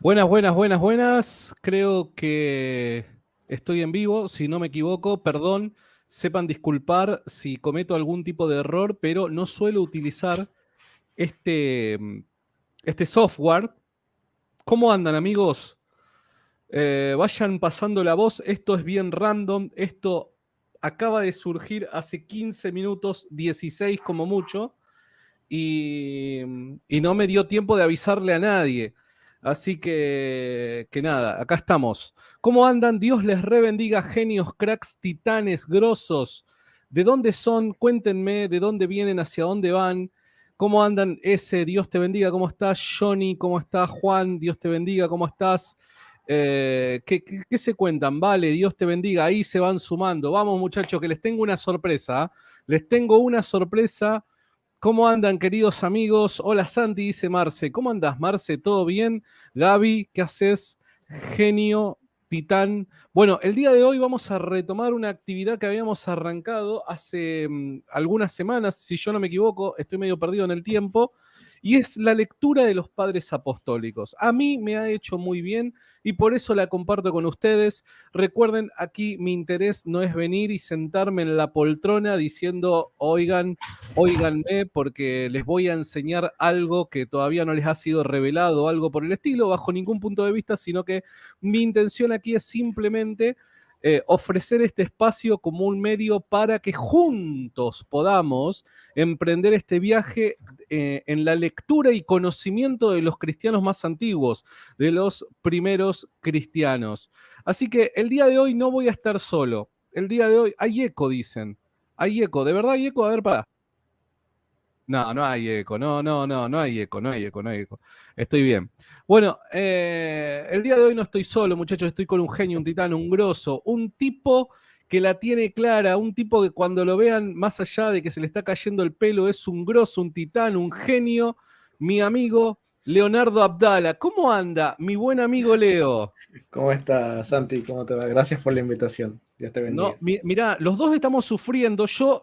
Buenas, buenas, buenas, buenas. Creo que estoy en vivo, si no me equivoco. Perdón, sepan disculpar si cometo algún tipo de error, pero no suelo utilizar este, este software. ¿Cómo andan, amigos? Vayan pasando la voz. Esto es bien random. Esto acaba de surgir hace 15 minutos, 16 como mucho. y, y no me dio tiempo de avisarle a nadie. Así que nada, acá estamos. ¿Cómo andan? Dios les rebendiga, genios, cracks, titanes, grosos. ¿De dónde son? Cuéntenme de dónde vienen, hacia dónde van. ¿Cómo andan ese? Dios te bendiga. ¿Cómo estás, Johnny? ¿Cómo estás, Juan? Dios te bendiga. ¿Cómo estás? ¿Qué se cuentan? Vale, Dios te bendiga. Ahí se van sumando. Vamos, muchachos, que les tengo una sorpresa. ¿Eh? Les tengo una sorpresa. ¿Cómo andan, queridos amigos? Hola, Santi, dice Marce. ¿Cómo andas, Marce? ¿Todo bien? Gaby, ¿qué haces? Genio, titán. Bueno, el día de hoy vamos a retomar una actividad que habíamos arrancado hace algunas semanas, si yo no me equivoco, estoy medio perdido en el tiempo, y es la lectura de los padres apostólicos. A mí me ha hecho muy bien y por eso la comparto con ustedes. Recuerden, aquí mi interés no es venir y sentarme en la poltrona diciendo, oigan, óiganme porque les voy a enseñar algo que todavía no les ha sido revelado, algo por el estilo, bajo ningún punto de vista, sino que mi intención aquí es simplemente ofrecer este espacio como un medio para que juntos podamos emprender este viaje en la lectura y conocimiento de los cristianos más antiguos, de los primeros cristianos. Así que el día de hoy no voy a estar solo. El día de hoy hay eco, dicen. Hay eco, ¿de verdad hay eco? A ver, para. No, no hay eco, no hay eco, no hay eco, no hay eco. Estoy bien. Bueno, el día de hoy no estoy solo, muchachos, estoy con un genio, un titán, un grosso, un tipo que la tiene clara, un tipo que cuando lo vean, más allá de que se le está cayendo el pelo, es un grosso, un titán, un genio, mi amigo Leonardo Abdala. ¿Cómo anda, mi buen amigo Leo? ¿Cómo estás, Santi? ¿Cómo te va? Gracias por la invitación. Dios te No, bendiga. mirá, los dos estamos sufriendo. Yo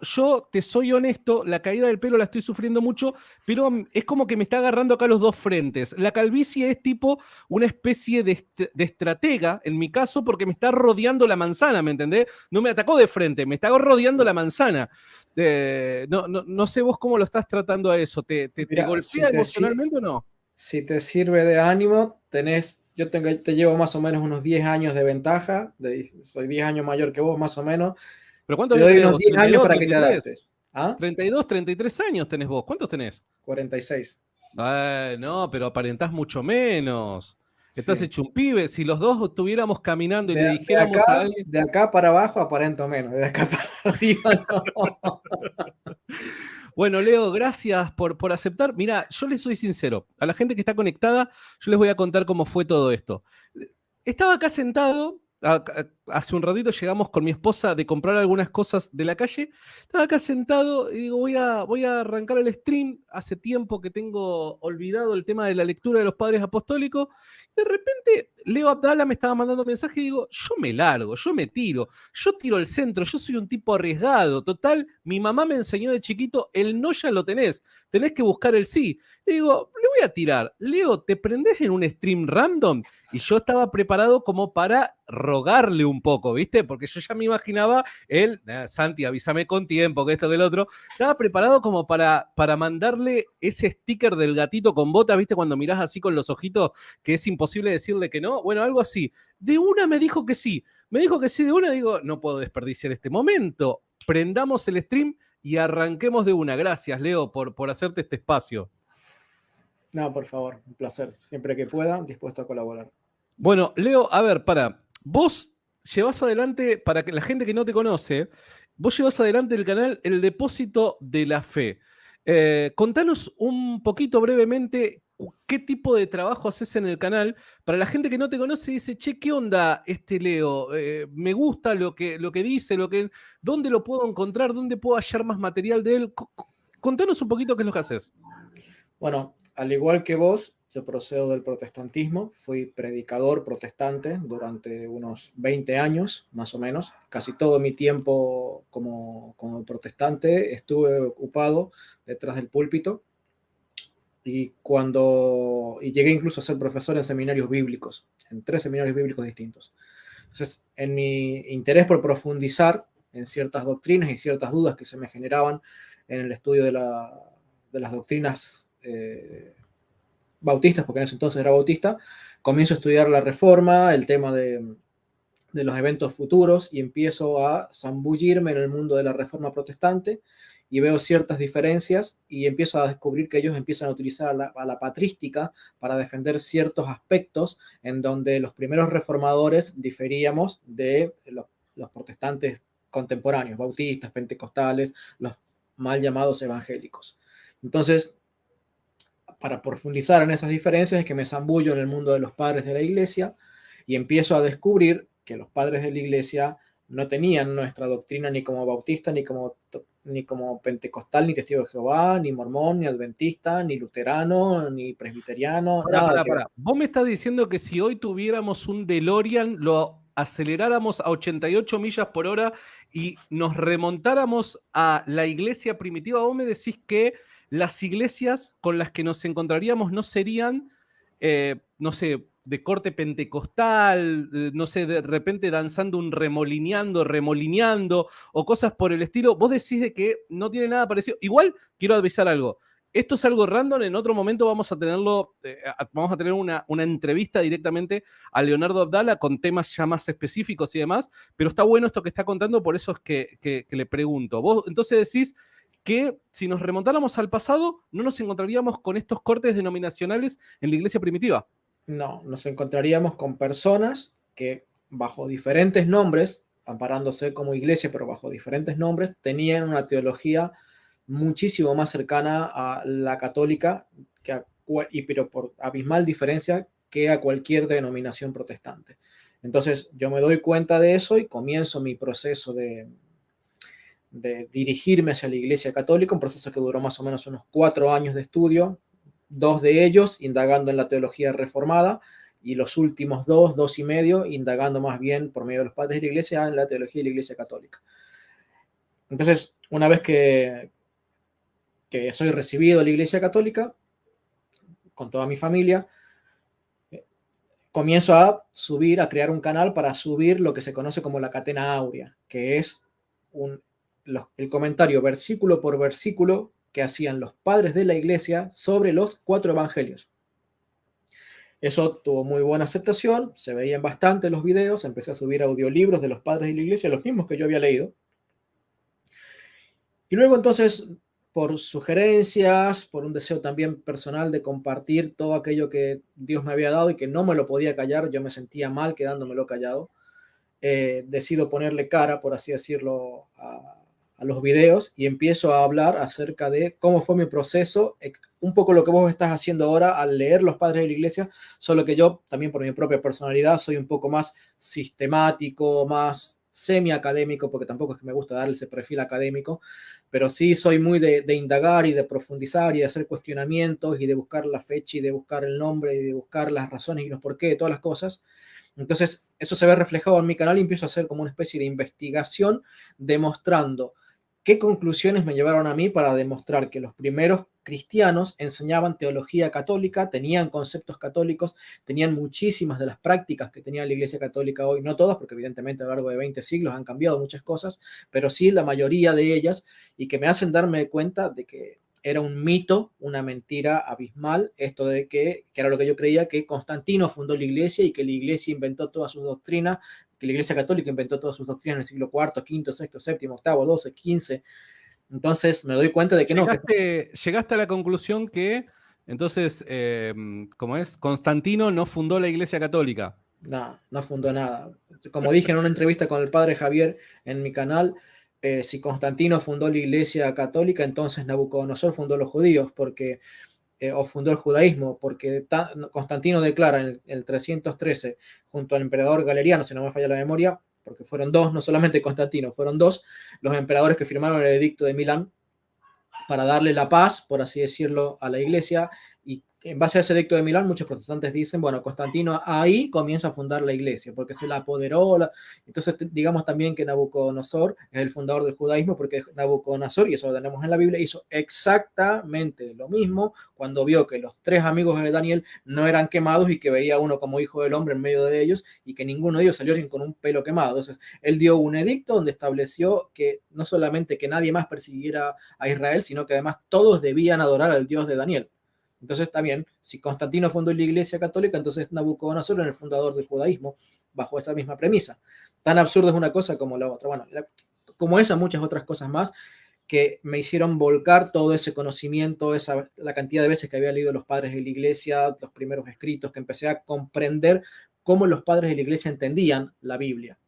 te soy honesto, la caída del pelo la estoy sufriendo mucho, pero es como que me está agarrando acá los dos frentes. La calvicie es tipo una especie de estratega, en mi caso, porque me está rodeando la manzana, ¿me entendés? No me atacó de frente, me está rodeando la manzana. No sé vos cómo lo estás tratando a eso. ¿Te Mira, golpea emocionalmente o no? si te sirve de ánimo, te llevo más o menos unos 10 años de ventaja. Soy 10 años mayor que vos, más o menos. ¿Pero cuántos Te años doy tenés unos vos? 10 años ¿32, para que te 33? adaptes. ¿Ah? 32, 33 años tenés vos. ¿Cuántos tenés? 46. No, pero aparentás mucho menos. Estás Sí. hecho un pibe. Si los dos estuviéramos caminando y le dijéramos a alguien. De acá para abajo aparento menos. De acá para arriba no. Bueno, Leo, gracias por aceptar. Mira, yo les soy sincero. A la gente que está conectada, yo les voy a contar cómo fue todo esto. Estaba acá sentado. Hace un ratito llegamos con mi esposa de comprar algunas cosas de la calle. Estaba acá sentado y digo, voy a arrancar el stream. Hace tiempo que tengo olvidado el tema de la lectura de los padres apostólicos. De repente, Leo Abdala me estaba mandando mensaje y digo, yo me largo, yo me tiro, yo tiro el centro, yo soy un tipo arriesgado. Total, mi mamá me enseñó de chiquito, el no ya lo tenés que buscar el sí. Y digo, le voy a tirar. Leo, ¿te prendés en un stream random? Y yo estaba preparado como para rogarle un poco, ¿viste? Porque yo ya me imaginaba él, Santi, avísame con tiempo, que esto, que el otro. Estaba preparado como para mandarle ese sticker del gatito con botas, ¿viste? Cuando mirás así con los ojitos, que es imposible decirle que no. Bueno, algo así. De una me dijo que sí. Me dijo que sí de una, digo, no puedo desperdiciar este momento. Prendamos el stream y arranquemos de una. Gracias, Leo, por hacerte este espacio. No, por favor, un placer. Siempre que pueda, dispuesto a colaborar. Bueno, Leo, a ver, vos llevas adelante, para que la gente que no te conoce, vos llevas adelante el canal El Depósito de la Fe. Contanos un poquito brevemente qué tipo de trabajo haces en el canal. Para la gente que no te conoce, dice, che, ¿qué onda este Leo? Me gusta lo que dice, ¿dónde lo puedo encontrar? ¿Dónde puedo hallar más material de él? Contanos un poquito qué es lo que haces. Bueno, al igual que vos, yo procedo del protestantismo, fui predicador protestante durante unos 20 años, más o menos. Casi todo mi tiempo como protestante estuve ocupado detrás del púlpito. y llegué incluso a ser profesor en seminarios bíblicos, en 3 seminarios bíblicos distintos. Entonces, en mi interés por profundizar en ciertas doctrinas y ciertas dudas que se me generaban en el estudio de las doctrinas bautistas, porque en ese entonces era bautista, comienzo a estudiar la Reforma, el tema de los eventos futuros, y empiezo a zambullirme en el mundo de la Reforma protestante y veo ciertas diferencias y empiezo a descubrir que ellos empiezan a utilizar a la patrística para defender ciertos aspectos en donde los primeros reformadores diferíamos de los protestantes contemporáneos, bautistas, pentecostales, los mal llamados evangélicos. Entonces, para profundizar en esas diferencias es que me zambullo en el mundo de los padres de la iglesia y empiezo a descubrir que los padres de la iglesia no tenían nuestra doctrina ni como bautista, ni como pentecostal, ni testigo de Jehová, ni mormón, ni adventista, ni luterano, ni presbiteriano, nada que ver. Vos me estás diciendo que si hoy tuviéramos un DeLorean, lo aceleráramos a 88 millas por hora y nos remontáramos a la iglesia primitiva, vos me decís que las iglesias con las que nos encontraríamos no serían, no sé, de corte pentecostal, no sé, de repente danzando un remolineando o cosas por el estilo. Vos decís de que no tiene nada parecido. Igual quiero avisar algo. Esto es algo random, en otro momento vamos a tenerlo, vamos a tener una entrevista directamente a Leonardo Abdala con temas ya más específicos y demás, pero está bueno esto que está contando, por eso es que le pregunto. Vos entonces decís que si nos remontáramos al pasado, no nos encontraríamos con estos cortes denominacionales en la iglesia primitiva. No, nos encontraríamos con personas que bajo diferentes nombres, amparándose como iglesia, pero bajo diferentes nombres, tenían una teología muchísimo más cercana a la católica, pero por abismal diferencia que a cualquier denominación protestante. Entonces yo me doy cuenta de eso y comienzo mi proceso de dirigirme hacia la iglesia católica, un proceso que duró más o menos unos 4 años de estudio, 2 de ellos indagando en la teología reformada y los últimos 2 y medio, indagando más bien por medio de los padres de la iglesia en la teología de la iglesia católica. Entonces, una vez que soy recibido a la iglesia católica, con toda mi familia, comienzo a crear un canal para subir lo que se conoce como la catena áurea, que es el comentario versículo por versículo que hacían los padres de la iglesia sobre los 4 evangelios. Eso tuvo muy buena aceptación, se veían bastante los videos, empecé a subir audiolibros de los padres de la iglesia, los mismos que yo había leído. Y luego entonces, por sugerencias, por un deseo también personal de compartir todo aquello que Dios me había dado y que no me lo podía callar, yo me sentía mal quedándomelo callado, decido ponerle cara, por así decirlo, a los videos y empiezo a hablar acerca de cómo fue mi proceso, un poco lo que vos estás haciendo ahora al leer los padres de la iglesia, solo que yo también por mi propia personalidad soy un poco más sistemático, más semi-académico, porque tampoco es que me gusta darle ese perfil académico, pero sí soy muy de indagar y de profundizar y de hacer cuestionamientos y de buscar la fecha y de buscar el nombre y de buscar las razones y los por qué de todas las cosas. Entonces, eso se ve reflejado en mi canal y empiezo a hacer como una especie de investigación demostrando qué conclusiones me llevaron a mí para demostrar que los primeros cristianos enseñaban teología católica, tenían conceptos católicos, tenían muchísimas de las prácticas que tenía la Iglesia Católica hoy, no todas, porque evidentemente a lo largo de 20 siglos han cambiado muchas cosas, pero sí la mayoría de ellas, y que me hacen darme cuenta de que era un mito, una mentira abismal, esto de que era lo que yo creía, que Constantino fundó la iglesia y que la iglesia inventó todas sus doctrinas, que la iglesia católica inventó todas sus doctrinas en el siglo IV, V, VI, VII, VIII, XII, XV. Entonces me doy cuenta de que no. Llegaste a la conclusión que, entonces, ¿cómo es? Constantino no fundó la iglesia católica. No, no fundó nada. Como dije en una entrevista con el padre Javier en mi canal, si Constantino fundó la iglesia católica, entonces Nabucodonosor fundó los judíos, porque, o fundó el judaísmo, porque Constantino declara en el 313, junto al emperador Galeriano, si no me falla la memoria, porque fueron 2, no solamente Constantino, fueron 2 los emperadores que firmaron el edicto de Milán para darle la paz, por así decirlo, a la iglesia, y en base a ese edicto de Milán, muchos protestantes dicen, bueno, Constantino ahí comienza a fundar la iglesia, porque se la apoderó. Entonces, digamos también que Nabucodonosor es el fundador del judaísmo, porque Nabucodonosor, y eso lo tenemos en la Biblia, hizo exactamente lo mismo cuando vio que los 3 amigos de Daniel no eran quemados y que veía uno como hijo del hombre en medio de ellos y que ninguno de ellos salió con un pelo quemado. Entonces, él dio un edicto donde estableció que no solamente que nadie más persiguiera a Israel, sino que además todos debían adorar al Dios de Daniel. Entonces también, si Constantino fundó la Iglesia Católica, entonces Nabucodonosor era el fundador del judaísmo bajo esa misma premisa. Tan absurda es una cosa como la otra. Bueno, como esa, muchas otras cosas más que me hicieron volcar todo ese conocimiento, la cantidad de veces que había leído los padres de la Iglesia, los primeros escritos, que empecé a comprender cómo los padres de la Iglesia entendían la Biblia.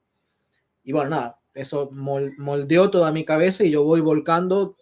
Y bueno, nada, eso moldeó toda mi cabeza y yo voy volcando,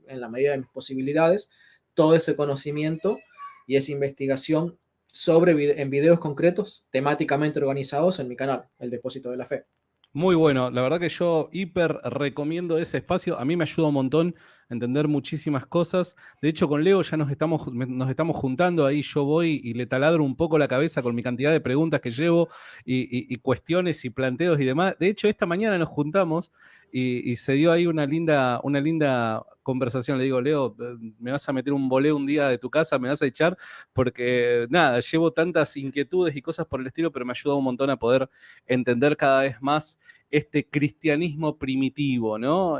en la medida de mis posibilidades, todo ese conocimiento y esa investigación en videos concretos, temáticamente organizados en mi canal, El Depósito de la Fe. Muy bueno, la verdad que yo hiper recomiendo ese espacio, a mí me ayuda un montón a entender muchísimas cosas. De hecho, con Leo ya nos estamos juntando, ahí yo voy y le taladro un poco la cabeza con mi cantidad de preguntas que llevo y cuestiones y planteos y demás. De hecho, esta mañana nos juntamos y se dio ahí una linda conversación. Le digo, Leo, me vas a meter un voleo un día de tu casa, me vas a echar, porque nada, llevo tantas inquietudes y cosas por el estilo, pero me ayuda un montón a poder entender cada vez más este cristianismo primitivo, ¿no?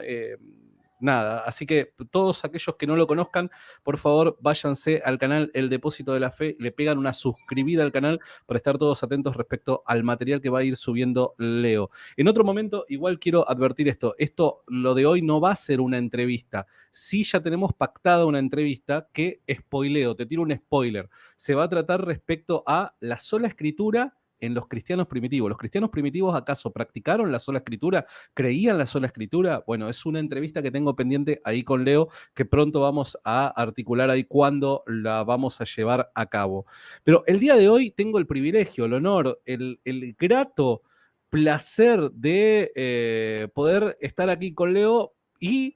Nada, así que todos aquellos que no lo conozcan, por favor, váyanse al canal El Depósito de la Fe, le pegan una suscribida al canal para estar todos atentos respecto al material que va a ir subiendo Leo. En otro momento, igual quiero advertir esto, lo de hoy no va a ser una entrevista. Sí ya tenemos pactada una entrevista que spoileo, te tiro un spoiler. Se va a tratar respecto a la sola escritura en los cristianos primitivos. ¿Los cristianos primitivos acaso practicaron la sola escritura? ¿Creían la sola escritura? Bueno, es una entrevista que tengo pendiente ahí con Leo, que pronto vamos a articular ahí cuándo la vamos a llevar a cabo. Pero el día de hoy tengo el privilegio, el honor, el grato placer de poder estar aquí con Leo y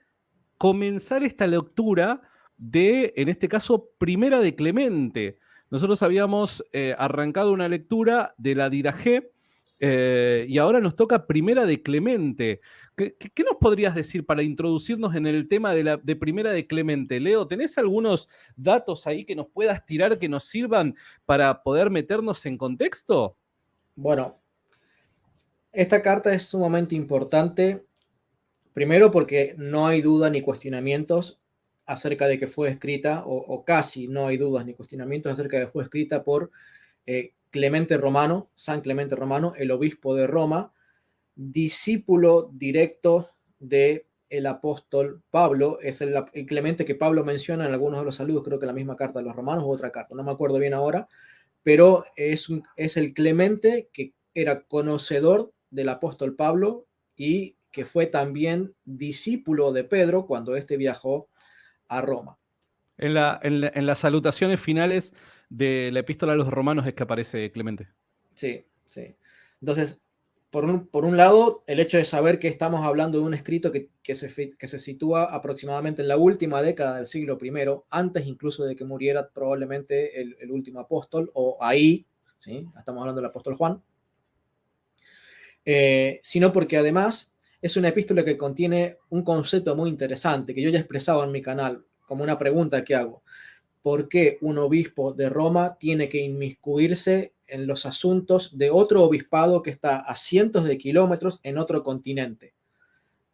comenzar esta lectura de, en este caso, Primera de Clemente. Nosotros habíamos arrancado una lectura de la Didaché y ahora nos toca Primera de Clemente. ¿Qué nos podrías decir para introducirnos en el tema de Primera de Clemente? Leo, ¿tenés algunos datos ahí que nos puedas tirar que nos sirvan para poder meternos en contexto? Bueno, esta carta es sumamente importante, primero porque no hay duda ni cuestionamientos acerca de que fue escrita, o casi no hay dudas ni cuestionamientos acerca de que fue escrita por Clemente Romano, San Clemente Romano, el obispo de Roma, discípulo directo de el apóstol Pablo. Es el Clemente que Pablo menciona en algunos de los saludos, creo que en la misma carta de los romanos u otra carta, no me acuerdo bien ahora, pero es el Clemente que era conocedor del apóstol Pablo y que fue también discípulo de Pedro cuando éste viajó a Roma. En las salutaciones finales de la epístola a los romanos es que aparece Clemente. Sí, sí. Entonces, por un lado, el hecho de saber que estamos hablando de un escrito que se sitúa aproximadamente en la última década del siglo I, antes incluso de que muriera probablemente el último apóstol, o ahí, ¿sí? Estamos hablando del apóstol Juan, sino porque además es una epístola que contiene un concepto muy interesante que yo ya he expresado en mi canal como una pregunta que hago. ¿Por qué un obispo de Roma tiene que inmiscuirse en los asuntos de otro obispado que está a cientos de kilómetros en otro continente?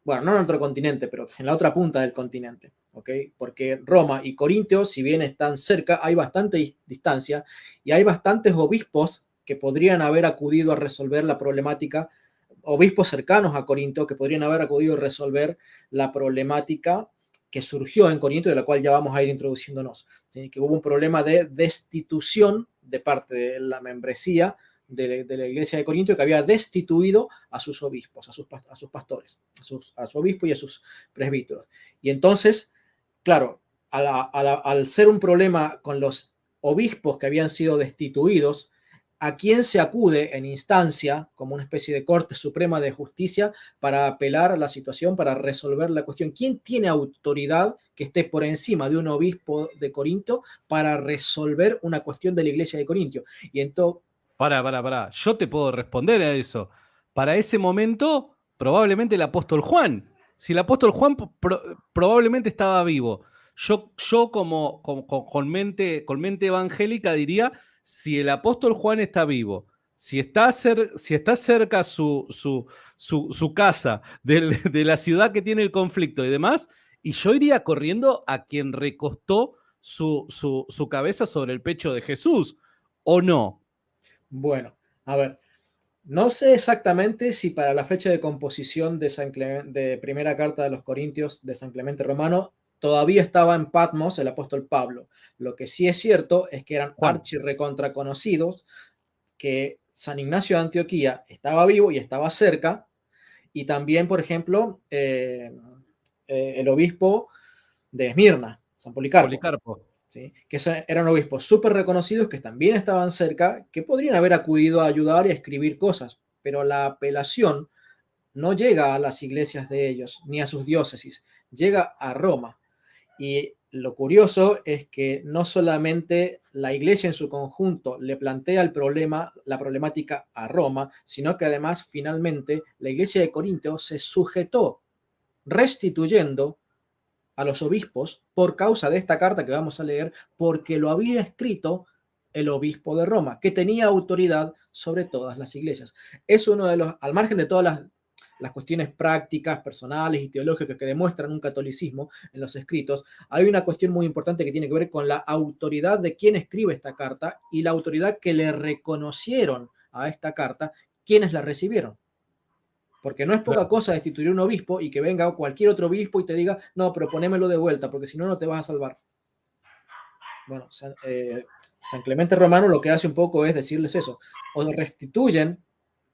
Bueno, no en otro continente, pero en la otra punta del continente, ¿ok? Porque Roma y Corintio, si bien están cerca, hay bastante distancia y hay bastantes obispos que podrían haber acudido a resolver la problemática, obispos cercanos a Corinto que podrían haber acudido a resolver la problemática que surgió en Corinto, de la cual ya vamos a ir introduciéndonos, ¿sí? Que hubo un problema de destitución de parte de la membresía de la iglesia de Corinto, que había destituido a sus obispos, a sus pastores, a su obispo y a sus presbíteros. Y entonces, claro, al ser un problema con los obispos que habían sido destituidos, ¿a quién se acude en instancia, como una especie de Corte Suprema de Justicia, para apelar a la situación, para resolver la cuestión? ¿Quién tiene autoridad que esté por encima de un obispo de Corinto para resolver una cuestión de la iglesia de Corintio? Y entonces, Pará. Yo te puedo responder a eso. Para ese momento, probablemente el apóstol Juan. Si el apóstol Juan probablemente estaba vivo. Yo con mente evangélica diría, si el apóstol Juan está vivo, si está cerca su casa de la ciudad que tiene el conflicto y demás, y yo iría corriendo a quien recostó su cabeza sobre el pecho de Jesús, ¿o no? bueno, a ver, no sé exactamente si para la fecha de composición de, de primera carta de los Corintios de San Clemente Romano todavía estaba en Patmos el apóstol Pablo. Lo que sí es cierto es que eran Juan. recontra conocidos, que San Ignacio de Antioquía estaba vivo y estaba cerca, y también, por ejemplo, el obispo de Esmirna, San Policarpo. Policarpo. ¿Sí? Que eran obispos súper reconocidos que también estaban cerca, que podrían haber acudido a ayudar y a escribir cosas, pero la apelación no llega a las iglesias de ellos, ni a sus diócesis, llega a Roma. Y lo curioso es que no solamente la iglesia en su conjunto le plantea el problema, la problemática a Roma, sino que además finalmente la iglesia de Corinto se sujetó restituyendo a los obispos por causa de esta carta que vamos a leer, porque lo había escrito el obispo de Roma, que tenía autoridad sobre todas las iglesias. Es uno de los, al margen de todas las cuestiones prácticas, personales y teológicas que demuestran un catolicismo en los escritos, hay una cuestión muy importante que tiene que ver con la autoridad de quien escribe esta carta y la autoridad que le reconocieron a esta carta quienes la recibieron. Porque no es poca Claro. cosa destituir un obispo y que venga cualquier otro obispo y te diga, no, pero ponémelo de vuelta, porque si no, no te vas a salvar. Bueno, San Clemente Romano lo que hace un poco es decirles eso. O restituyen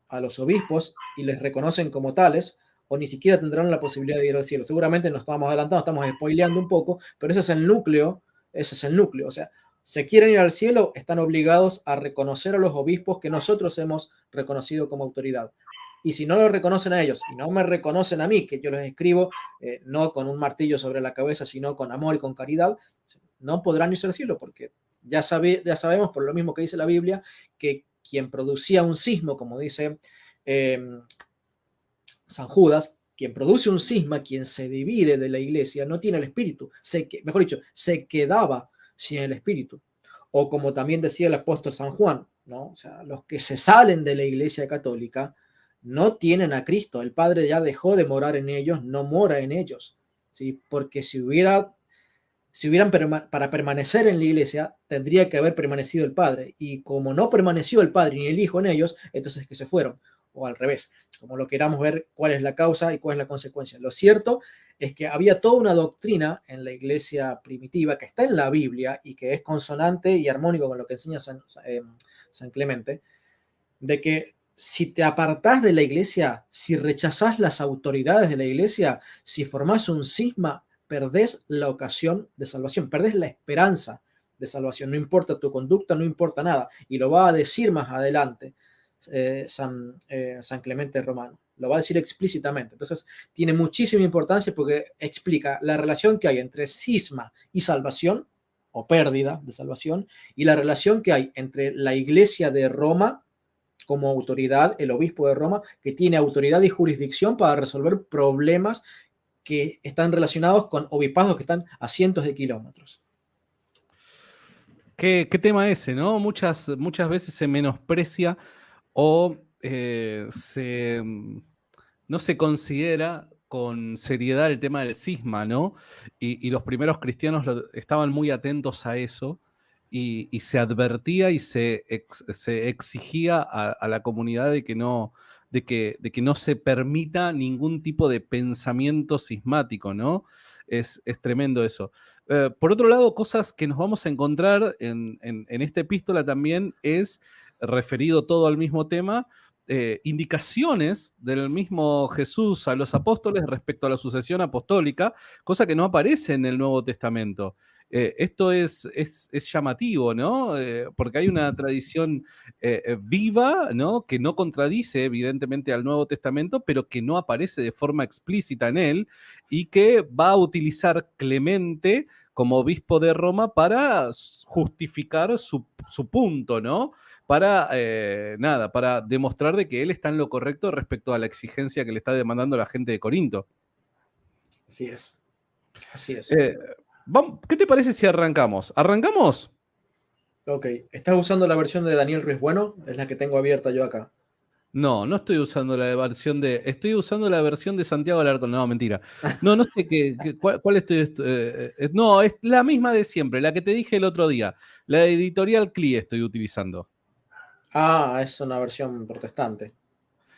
a los obispos y les reconocen como tales, o ni siquiera tendrán la posibilidad de ir al cielo. Seguramente nos estamos adelantando, estamos spoileando un poco, pero ese es el núcleo, ese es el núcleo. O sea, se quieren ir al cielo, están obligados a reconocer a los obispos que nosotros hemos reconocido como autoridad. Y si no lo reconocen a ellos y no me reconocen a mí, que yo les escribo no con un martillo sobre la cabeza, sino con amor y con caridad, no podrán irse al cielo, porque ya sabemos, por lo mismo que dice la Biblia, que quien producía un cisma, como dice San Judas, quien produce un cisma, quien se divide de la iglesia, no tiene el espíritu, mejor dicho, se quedaba sin el espíritu. O como también decía el apóstol San Juan, ¿no? O sea, los que se salen de la iglesia católica no tienen a Cristo, el Padre ya dejó de morar en ellos, no mora en ellos, ¿sí? Porque si hubieran para permanecer en la iglesia, tendría que haber permanecido el Padre. Y como no permaneció el Padre ni el Hijo en ellos, entonces que se fueron. O al revés, como lo queramos ver, cuál es la causa y cuál es la consecuencia. Lo cierto es que había toda una doctrina en la iglesia primitiva que está en la Biblia y que es consonante y armónico con lo que enseña San Clemente, de que si te apartás de la iglesia, si rechazás las autoridades de la iglesia, si formás un cisma, perdés la ocasión de salvación, perdés la esperanza de salvación. No importa tu conducta, no importa nada. Y lo va a decir más adelante San Clemente Romano. Lo va a decir explícitamente. Entonces, tiene muchísima importancia porque explica la relación que hay entre cisma y salvación, o pérdida de salvación, y la relación que hay entre la iglesia de Roma como autoridad, el obispo de Roma, que tiene autoridad y jurisdicción para resolver problemas que están relacionados con obispados que están a cientos de kilómetros. ¿Qué tema ese, no? Muchas veces se menosprecia o no se considera con seriedad el tema del cisma, ¿no? Y los primeros cristianos estaban muy atentos a eso y se advertía y se exigía a la comunidad de que no se permita ningún tipo de pensamiento cismático, ¿no? Es tremendo eso. Por otro lado, cosas que nos vamos a encontrar en esta epístola también es, referido todo al mismo tema, indicaciones del mismo Jesús a los apóstoles respecto a la sucesión apostólica, cosa que no aparece en el Nuevo Testamento. Esto es llamativo, ¿no? Porque hay una tradición viva, ¿no? Que no contradice evidentemente al Nuevo Testamento, pero que no aparece de forma explícita en él y que va a utilizar Clemente como obispo de Roma para justificar su punto, ¿no? Para, nada, para demostrar de que él está en lo correcto respecto a la exigencia que le está demandando la gente de Corinto. Así es, así es. Eh, ¿Qué te parece si arrancamos? ¿Arrancamos? Ok, ¿estás usando la versión de Daniel Ruiz Bueno? Es la que tengo abierta yo acá. No, no estoy usando la versión de. Estoy usando la versión de Santiago Alarcón. No, mentira. No, no sé cuál estoy. No, es la misma de siempre, la que te dije el otro día. La de Editorial CLI estoy utilizando. Ah, es una versión protestante.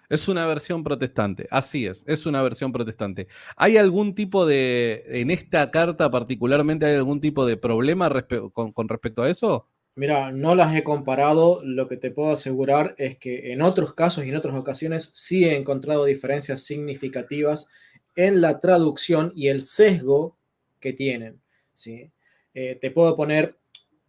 Es una versión protestante, así es una versión protestante. ¿Hay algún tipo de, en esta carta particularmente, hay algún tipo de problema con respecto a eso? Mira, no las he comparado. Lo que te puedo asegurar es que en otros casos y en otras ocasiones sí he encontrado diferencias significativas en la traducción y el sesgo que tienen. ¿Sí? Te puedo poner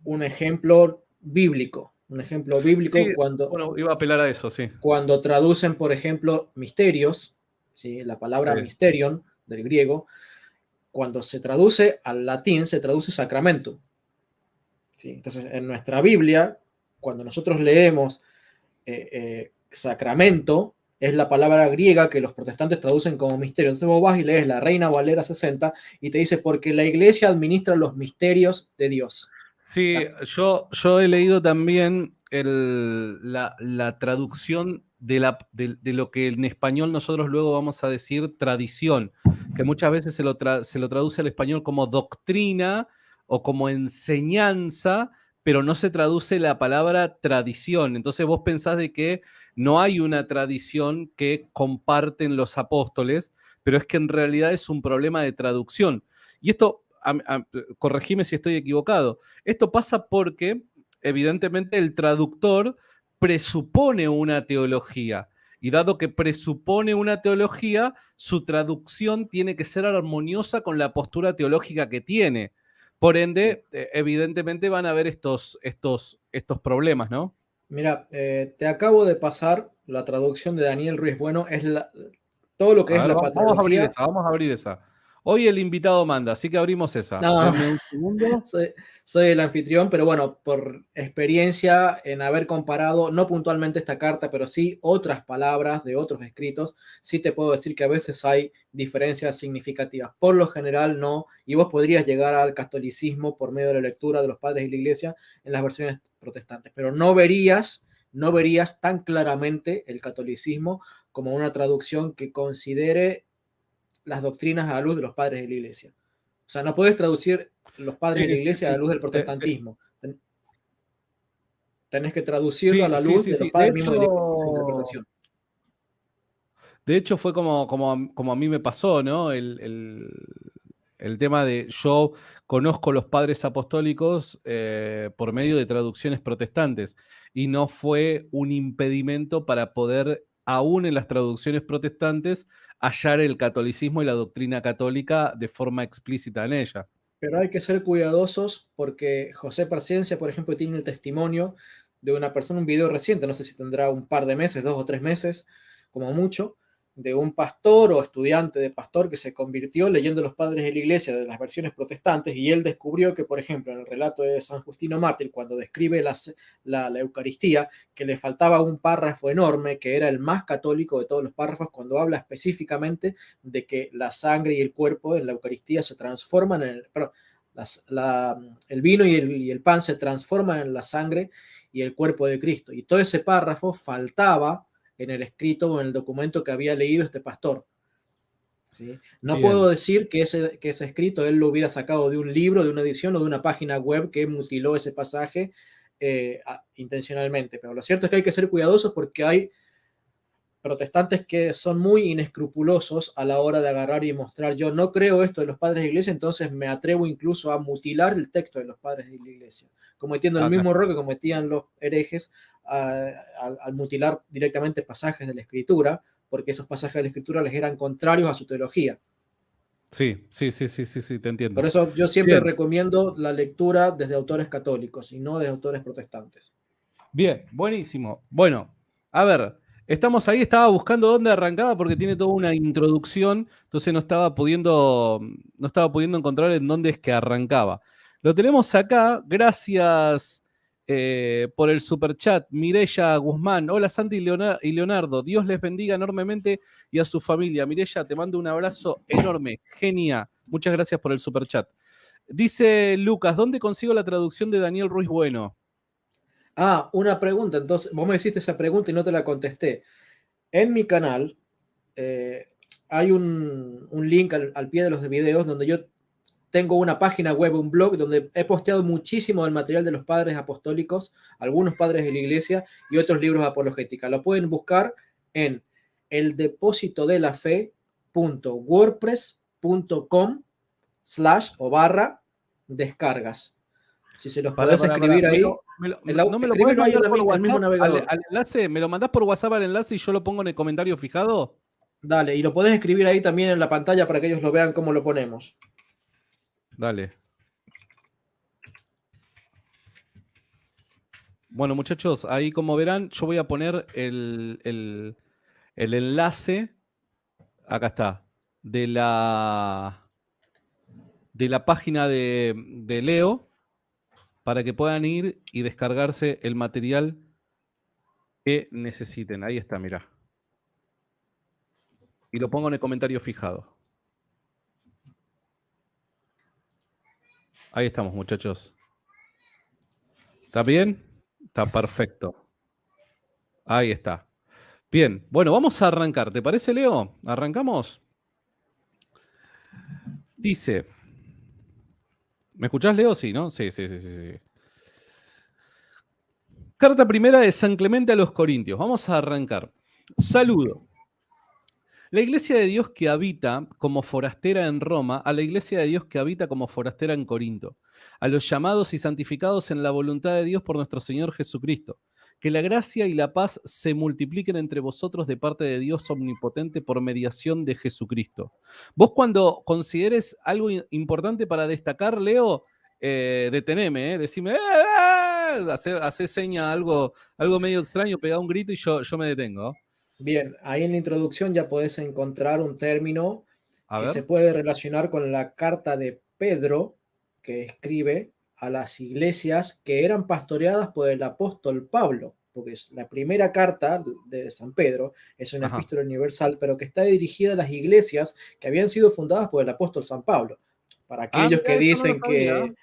un ejemplo bíblico. Un ejemplo bíblico Sí, bueno, iba a apelar a eso, sí. cuando traducen, por ejemplo, misterios, ¿sí? La palabra Sí, mysterion del griego, cuando se traduce al latín, se traduce sacramento. ¿Sí? Entonces, en nuestra Biblia, cuando nosotros leemos sacramento, es la palabra griega que los protestantes traducen como misterio. Entonces vos vas y lees la Reina Valera 60 y te dice, porque la iglesia administra los misterios de Dios. sí, yo he leído también la traducción de lo que en español nosotros luego vamos a decir tradición, que muchas veces se lo traduce al español como doctrina o como enseñanza, pero no se traduce la palabra tradición. Entonces vos pensás de que no hay una tradición que comparten los apóstoles, pero es que en realidad es un problema de traducción. Y esto, corregime si estoy equivocado, esto pasa porque, evidentemente, el traductor presupone una teología. Y dado que presupone una teología, su traducción tiene que ser armoniosa con la postura teológica que tiene. Por Sí. ende, evidentemente van a haber estos problemas, ¿no? Mira, te acabo de pasar la traducción de Daniel Ruiz Bueno, todo lo que A es ver, la vamos a abrir patrología. esa, vamos a abrir esa. Hoy el invitado manda, así que abrimos esa. No, Denme un segundo. soy, soy el anfitrión, pero bueno, por experiencia en haber comparado, no puntualmente esta carta, pero sí otras palabras de otros escritos, sí te puedo decir que a veces hay diferencias significativas. Por lo general no, y vos podrías llegar al catolicismo por medio de la lectura de los padres de la iglesia en las versiones protestantes, pero no verías tan claramente el catolicismo como una traducción que considere las doctrinas a la luz de los padres de la iglesia. O sea, no puedes traducir los padres Sí, de la sí, iglesia a sí. la luz del protestantismo. Tenés que traducirlo a Sí, la sí, luz sí, de los sí. De padres mismos de la iglesia, su hecho, interpretación. De hecho, fue como a mí me pasó, ¿no? El tema de yo conozco los padres apostólicos por medio de traducciones protestantes y no fue un impedimento para poder, aún en las traducciones protestantes, hallar el catolicismo y la doctrina católica de forma explícita en ella. Pero hay que ser cuidadosos porque José Paciencia, por ejemplo, tiene el testimonio de una persona, un video reciente, no sé si tendrá un par de meses, 2 o 3 meses, como mucho, de un pastor o estudiante de pastor que se convirtió leyendo los padres de la iglesia de las versiones protestantes y él descubrió que, por ejemplo, en el relato de San Justino Mártir, cuando describe la Eucaristía, que le faltaba un párrafo enorme, que era el más católico de todos los párrafos, cuando habla específicamente de que la sangre y el cuerpo en la Eucaristía se transforman perdón, el vino y el pan se transforman en la sangre y el cuerpo de Cristo. Y todo ese párrafo faltaba en el escrito o en el documento que había leído este pastor. ¿Sí? No puedo Bien. decir que ese escrito él lo hubiera sacado de un libro, de una edición o de una página web que mutiló ese pasaje intencionalmente. Pero lo cierto es que hay que ser cuidadosos porque hay protestantes que son muy inescrupulosos a la hora de agarrar y mostrar, yo no creo esto de los padres de la iglesia, entonces me atrevo incluso a mutilar el texto de los padres de la iglesia, cometiendo el Acá mismo error está. que cometían los herejes al mutilar directamente pasajes de la escritura, porque esos pasajes de la escritura les eran contrarios a su teología. Sí, sí, sí, sí, sí, sí, te Por entiendo. eso yo siempre Bien, recomiendo la lectura desde autores católicos y no de autores protestantes. bien, buenísimo. Bueno, a ver, estamos ahí, estaba buscando dónde arrancaba porque tiene toda una introducción, entonces no estaba pudiendo encontrar en dónde es que arrancaba. Lo tenemos acá, gracias por el superchat, Mireya Guzmán. Hola Santi y Leonardo, Dios les bendiga enormemente y a su familia. Mireya, te mando un abrazo enorme, genia. Muchas gracias por el superchat. Dice Lucas, ¿dónde consigo la traducción de Daniel Ruiz Bueno? Ah, una pregunta. Entonces, vos me hiciste esa pregunta y no te la contesté. En mi canal eh, hay un link al pie de los videos donde yo tengo una página web, un blog, donde he posteado muchísimo del material de los padres apostólicos, algunos padres de la iglesia y otros libros de apologética. Lo pueden buscar en eldepósitodelafe.wordpress.com/o/descargas. Si se los podés Pará, escribir ahí, ¿no me lo podés escribirlo ahí mandar por al mismo WhatsApp navegador. al enlace? ¿Me lo mandás por WhatsApp al enlace y yo lo pongo en el comentario fijado? Dale, y lo podés escribir ahí también en la pantalla para que ellos lo vean cómo lo ponemos. Dale. Bueno, muchachos, ahí como verán, yo voy a poner el enlace, acá está, de de la página de Leo para que puedan ir y descargarse el material que necesiten. Ahí está, mirá. Y lo pongo en el comentario fijado. Ahí estamos, muchachos. ¿Está bien? Está perfecto. Ahí está. Bien, bueno, vamos a arrancar. ¿Te parece, Leo? ¿Arrancamos? Dice, ¿me escuchás, Leo? Sí, ¿no? Sí, sí, sí, sí, sí. Carta primera de San Clemente a los Corintios. Vamos a arrancar. Saludo. La iglesia de Dios que habita como forastera en Roma, a la iglesia de Dios que habita como forastera en Corinto, a los llamados y santificados en la voluntad de Dios por nuestro Señor Jesucristo. Que la gracia y la paz se multipliquen entre vosotros de parte de Dios omnipotente por mediación de Jesucristo. Vos cuando consideres algo importante para destacar, Leo, deteneme, decime, hace seña algo medio extraño, pegá un grito y yo me detengo. Bien, ahí en la introducción ya podés encontrar un término A que se ver. puede relacionar con la carta de Pedro que escribe a las iglesias que eran pastoreadas por el apóstol Pablo, porque es la primera carta de San Pedro, es una Ajá. epístola universal, pero que está dirigida a las iglesias que habían sido fundadas por el apóstol San Pablo. Para Ah, aquellos mira, que eso no lo dicen sabía. que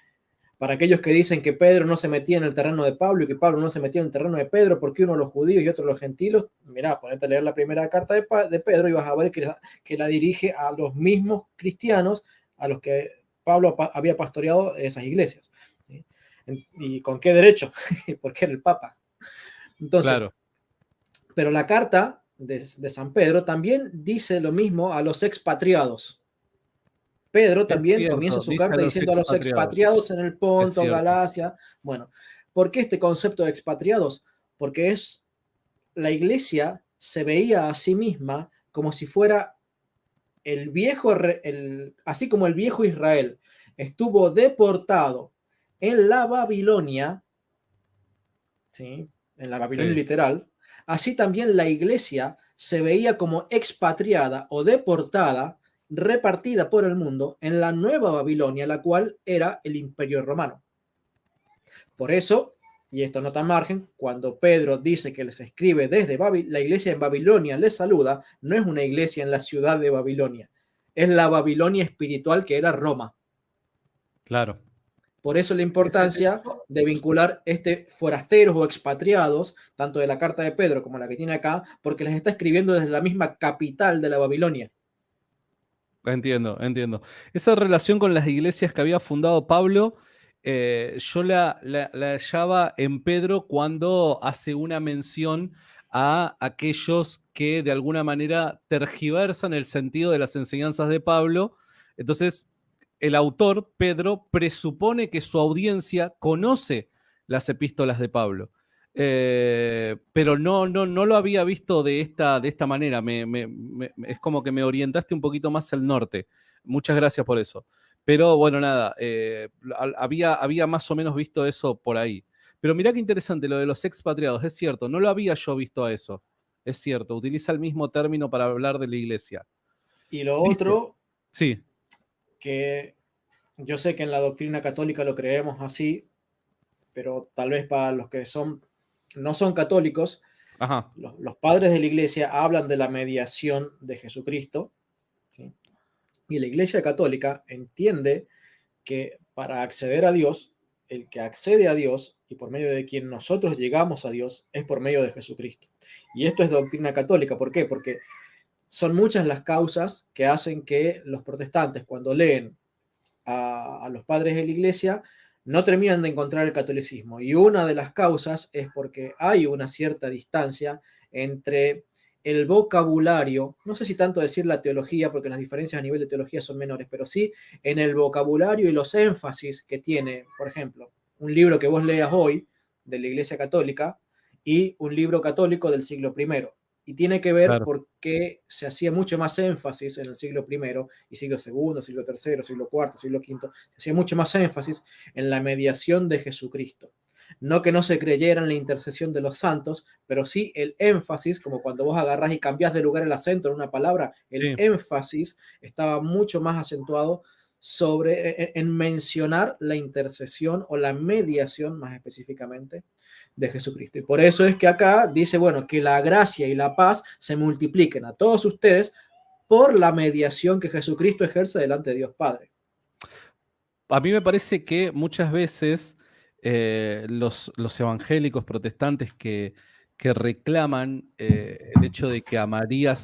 para aquellos que dicen que Pedro no se metía en el terreno de Pablo y que Pablo no se metía en el terreno de Pedro porque uno los judíos y otro los gentiles, mirá, ponete a leer la primera carta de Pedro y vas a ver que la dirige a los mismos cristianos a los que Pablo había pastoreado esas iglesias. ¿Sí? ¿Y con qué derecho? Porque era el Papa. Entonces, Claro. pero la carta de San Pedro también dice lo mismo a los expatriados. Pedro Es también comienza cierto, su dice a carta los diciendo a los expatriados. expatriados en el Es Ponto, cierto. Galacia. Bueno, ¿por qué este concepto de expatriados? Porque es la iglesia se veía a sí misma como si fuera el viejo, así como el viejo Israel estuvo deportado en la Babilonia, ¿sí? En la Babilonia Sí. literal, así también la iglesia se veía como expatriada o deportada, repartida por el mundo en la nueva Babilonia, la cual era el Imperio Romano. Por eso, y esto nota margen, cuando Pedro dice que les escribe desde la iglesia en Babilonia les saluda, no es una iglesia en la ciudad de Babilonia, es la Babilonia espiritual que era Roma. Claro. Por eso la Sí, sí, sí. importancia de vincular forasteros o expatriados, tanto de la carta de Pedro como la que tiene acá, porque les está escribiendo desde la misma capital de la Babilonia. Entiendo, entiendo. Esa relación con las iglesias que había fundado Pablo, yo la hallaba en Pedro cuando hace una mención a aquellos que de alguna manera tergiversan el sentido de las enseñanzas de Pablo. Entonces, el autor, Pedro, presupone que su audiencia conoce las epístolas de Pablo. Pero no lo había visto de esta manera. Es como que me orientaste un poquito más al norte. Muchas gracias por eso. Pero bueno, nada, había más o menos visto eso por ahí. Pero mirá qué interesante lo de los expatriados, es cierto, no lo había yo visto a eso. Es cierto, utiliza el mismo término para hablar de la iglesia. Y lo Dice, otro, sí, que yo sé que en la doctrina católica lo creemos así, pero tal vez para los que no son católicos, ajá, los padres de la iglesia hablan de la mediación de Jesucristo, ¿sí? Y la iglesia católica entiende que para acceder a Dios, el que accede a Dios y por medio de quien nosotros llegamos a Dios es por medio de Jesucristo. Y esto es doctrina católica. ¿Por qué? Porque son muchas las causas que hacen que los protestantes, cuando leen a los padres de la iglesia, no terminan de encontrar el catolicismo. Y una de las causas es porque hay una cierta distancia entre el vocabulario, no sé si tanto decir la teología, porque las diferencias a nivel de teología son menores, pero sí en el vocabulario y los énfasis que tiene, por ejemplo, un libro que vos leas hoy de la Iglesia Católica y un libro católico del siglo primero. Y tiene que ver claro. porque se hacía mucho más énfasis en el siglo primero y siglo segundo, siglo tercero, siglo cuarto, siglo quinto, se hacía mucho más énfasis en la mediación de Jesucristo. No que no se creyera en la intercesión de los santos, pero sí el énfasis, como cuando vos agarrás y cambias de lugar el acento en una palabra, el Sí. énfasis estaba mucho más acentuado en mencionar la intercesión o la mediación más específicamente de Jesucristo. Y por eso es que acá dice, bueno, que la gracia y la paz se multipliquen a todos ustedes por la mediación que Jesucristo ejerce delante de Dios Padre. A mí me parece que muchas veces los evangélicos protestantes que reclaman el hecho de que a María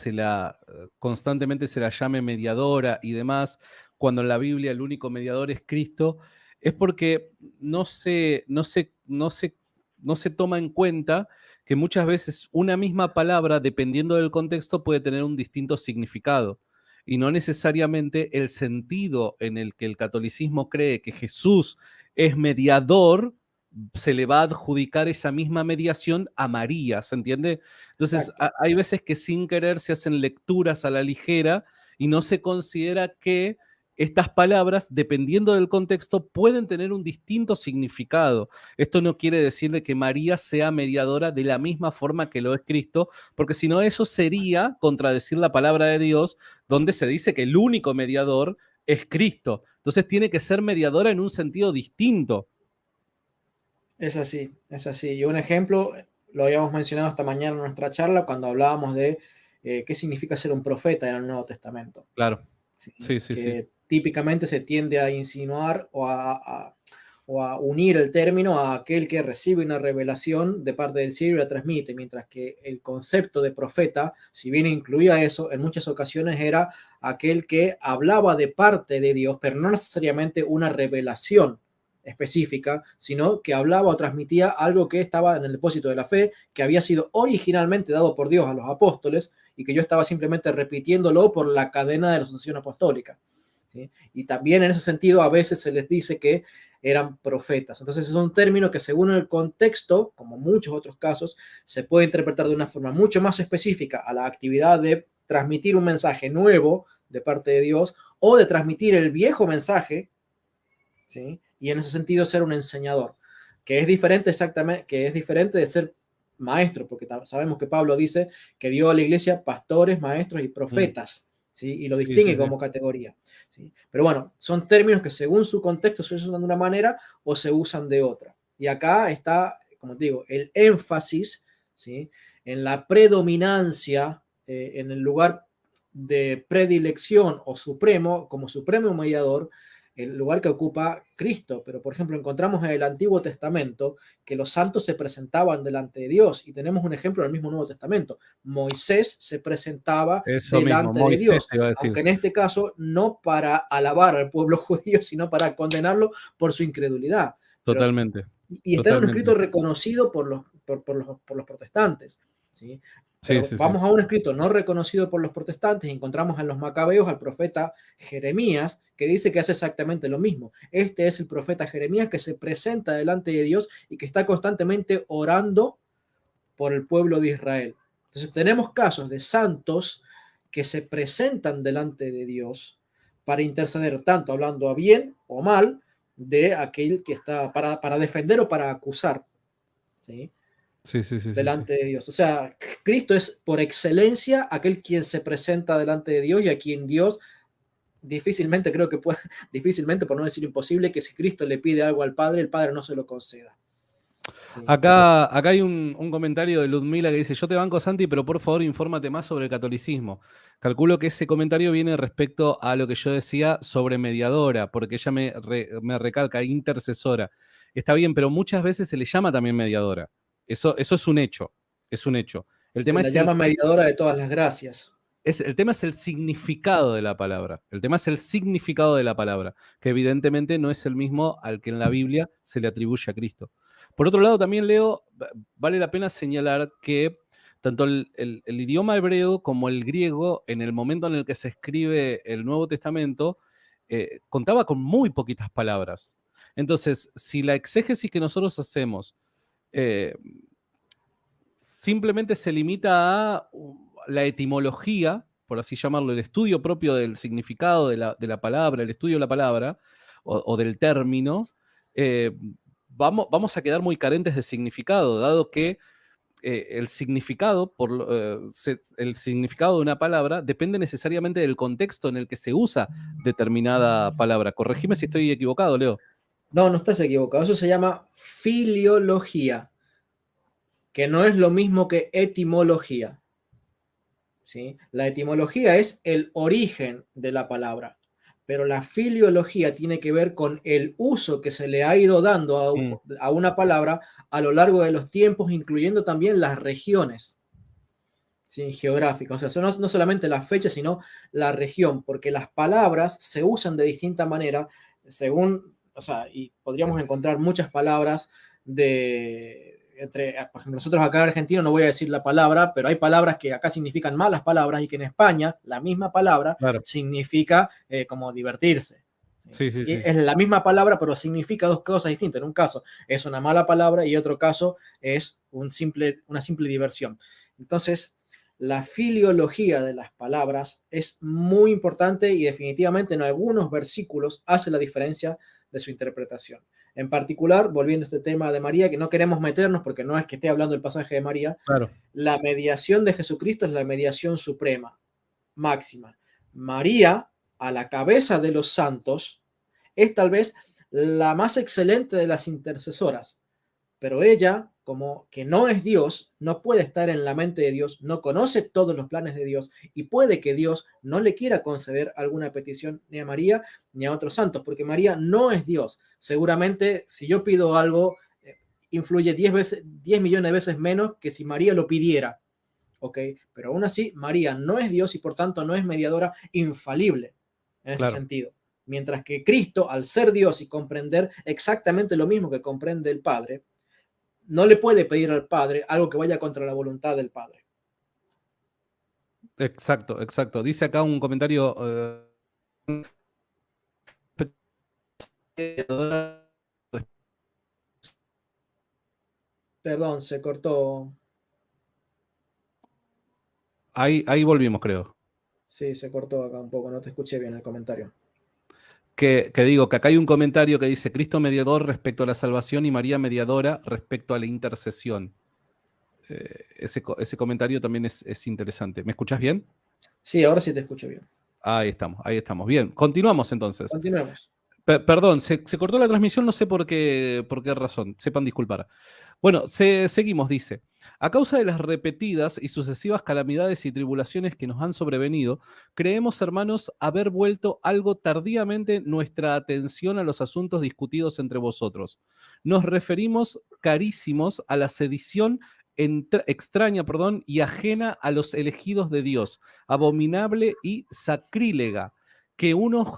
constantemente se la llame mediadora y demás, cuando en la Biblia el único mediador es Cristo, es porque no se toma en cuenta que muchas veces una misma palabra, dependiendo del contexto, puede tener un distinto significado y no necesariamente el sentido en el que el catolicismo cree que Jesús es mediador, se le va a adjudicar esa misma mediación a María, ¿se entiende? Entonces, Exacto. hay veces que sin querer se hacen lecturas a la ligera y no se considera que estas palabras, dependiendo del contexto, pueden tener un distinto significado. Esto no quiere decir de que María sea mediadora de la misma forma que lo es Cristo, porque si no eso sería contradecir la palabra de Dios, donde se dice que el único mediador es Cristo. Entonces tiene que ser mediadora en un sentido distinto. Es así, es así. Y un ejemplo, lo habíamos mencionado esta mañana en nuestra charla cuando hablábamos de qué significa ser un profeta en el Nuevo Testamento. Claro. ¿Sí? Sí, sí, sí. Que típicamente se tiende a insinuar o a unir el término a aquel que recibe una revelación de parte del cielo y la transmite, mientras que el concepto de profeta, si bien incluía eso, en muchas ocasiones era aquel que hablaba de parte de Dios, pero no necesariamente una revelación específica, sino que hablaba o transmitía algo que estaba en el depósito de la fe, que había sido originalmente dado por Dios a los apóstoles y que yo estaba simplemente repitiéndolo por la cadena de la sucesión apostólica. ¿Sí? Y también en ese sentido a veces se les dice que eran profetas. Entonces es un término que según el contexto, como muchos otros casos, se puede interpretar de una forma mucho más específica a la actividad de transmitir un mensaje nuevo de parte de Dios o de transmitir el viejo mensaje, ¿sí? Y en ese sentido ser un enseñador, que es diferente exactamente, que es diferente de ser maestro, porque sabemos que Pablo dice que dio a la iglesia pastores, maestros y Mm. profetas, ¿sí? Y lo Sí, sí, distingue sí. como categoría, ¿sí? Pero bueno, son términos que según su contexto se usan de una manera o se usan de otra. Y acá está, como te digo, el énfasis, ¿sí? En la predominancia, en el lugar de predilección o supremo, como supremo mediador, el lugar que ocupa Cristo. Pero, por ejemplo, encontramos en el Antiguo Testamento que los santos se presentaban delante de Dios y tenemos un ejemplo en el mismo Nuevo Testamento. Moisés se presentaba Eso mismo, delante de Moisés Dios, te iba a decir. aunque en este caso no para alabar al pueblo judío, sino para condenarlo por su incredulidad. Pero, Totalmente, y está en un totalmente. escrito reconocido por los protestantes. ¿sí? Sí, Pero sí, sí. vamos a un escrito no reconocido por los protestantes y encontramos en los Macabeos al profeta Jeremías, que dice que hace exactamente lo mismo. Este es el profeta Jeremías que se presenta delante de Dios y que está constantemente orando por el pueblo de Israel. Entonces tenemos casos de santos que se presentan delante de Dios para interceder, tanto hablando a bien o mal de aquel que está para defender o para acusar, ¿sí? Sí, sí, sí, sí, sí. Delante de Dios. O sea, Cristo es por excelencia aquel quien se presenta delante de Dios y a quien Dios difícilmente, creo que puede, difícilmente, por no decir imposible, que si Cristo le pide algo al Padre, el Padre no se lo conceda. Sí. Acá hay un comentario de Ludmila que dice, yo te banco, Santi, pero por favor infórmate más sobre el catolicismo. Calculo que ese comentario viene respecto a lo que yo decía sobre mediadora, porque ella me recalca, intercesora. Está bien, pero muchas veces se le llama también mediadora. Eso es un hecho, es un hecho. El Se tema la es el, llama mediadora de todas las gracias. el tema es el significado de la palabra. El tema es el significado de la palabra, que evidentemente no es el mismo al que en la Biblia se le atribuye a Cristo. Por otro lado, también Leo, vale la pena señalar que tanto el idioma hebreo como el griego, en el momento en el que se escribe el Nuevo Testamento, contaba con muy poquitas palabras. Entonces, si la exégesis que nosotros hacemos eh, simplemente se limita a la etimología, por así llamarlo, el estudio propio del significado de la palabra, el estudio de la palabra o del término, eh, vamos a quedar muy carentes de significado, dado que el significado, el significado de una palabra depende necesariamente del contexto en el que se usa determinada palabra. Corregime si estoy equivocado, Leo. No, no estás equivocado. Eso se llama filiología, que no es lo mismo que etimología. ¿Sí? La etimología es el origen de la palabra, pero la filiología tiene que ver con el uso que se le ha ido dando Mm, a una palabra a lo largo de los tiempos, incluyendo también las regiones, ¿sí? Geográficas. O sea, no, no solamente la fecha, sino la región, porque las palabras se usan de distinta manera según, o sea, y podríamos encontrar muchas palabras por ejemplo, nosotros acá en Argentina no voy a decir la palabra, pero hay palabras que acá significan malas palabras y que en España la misma palabra claro. significa como divertirse. Sí, sí, Y sí. es la misma palabra, pero significa dos cosas distintas. En un caso es una mala palabra y en otro caso es una simple diversión. Entonces, la filiología de las palabras es muy importante y definitivamente en algunos versículos hace la diferencia de su interpretación. En particular, volviendo a este tema de María, que no queremos meternos porque no es que esté hablando del pasaje de María, Claro. la mediación de Jesucristo es la mediación suprema, máxima. María, a la cabeza de los santos, es tal vez la más excelente de las intercesoras, pero ella, como que no es Dios, no puede estar en la mente de Dios, no conoce todos los planes de Dios y puede que Dios no le quiera conceder alguna petición ni a María ni a otros santos, porque María no es Dios. Seguramente si yo pido algo, influye 10 millones de veces menos que si María lo pidiera. ¿Ok? Pero aún así, María no es Dios y por tanto no es mediadora infalible en ese Claro. sentido. Mientras que Cristo, al ser Dios y comprender exactamente lo mismo que comprende el Padre, no le puede pedir al Padre algo que vaya contra la voluntad del Padre. Exacto, exacto. Dice acá un comentario. Perdón, se cortó. Ahí volvimos, creo. Sí, se cortó acá un poco, no te escuché bien el comentario. Que digo que acá hay un comentario que dice Cristo mediador respecto a la salvación y María mediadora respecto a la intercesión. Ese comentario también es interesante. ¿Me escuchás bien? Sí, ahora sí te escucho bien. Ahí estamos, ahí estamos. Bien, continuamos entonces. Continuemos. Perdón, se cortó la transmisión, no sé por qué razón, sepan disculpar. Bueno, seguimos, dice. A causa de las repetidas y sucesivas calamidades y tribulaciones que nos han sobrevenido, creemos, hermanos, haber vuelto algo tardíamente nuestra atención a los asuntos discutidos entre vosotros. Nos referimos, carísimos, a la sedición extraña, perdón, y ajena a los elegidos de Dios, abominable y sacrílega que unos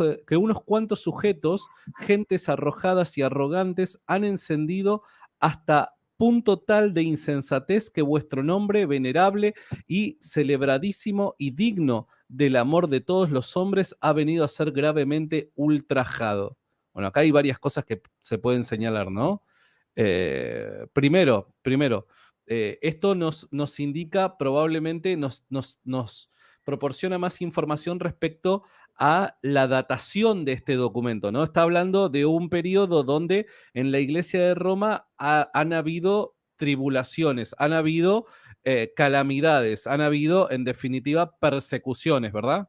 cuantos sujetos, gentes arrojadas y arrogantes, han encendido hasta punto tal de insensatez que vuestro nombre venerable y celebradísimo y digno del amor de todos los hombres ha venido a ser gravemente ultrajado. Bueno, acá hay varias cosas que se pueden señalar, ¿no? Primero, esto nos indica, probablemente nos proporciona más información respecto a la datación de este documento, ¿no? Está hablando de un periodo donde en la iglesia de Roma han habido tribulaciones, han habido calamidades, han habido, en definitiva, persecuciones, ¿verdad?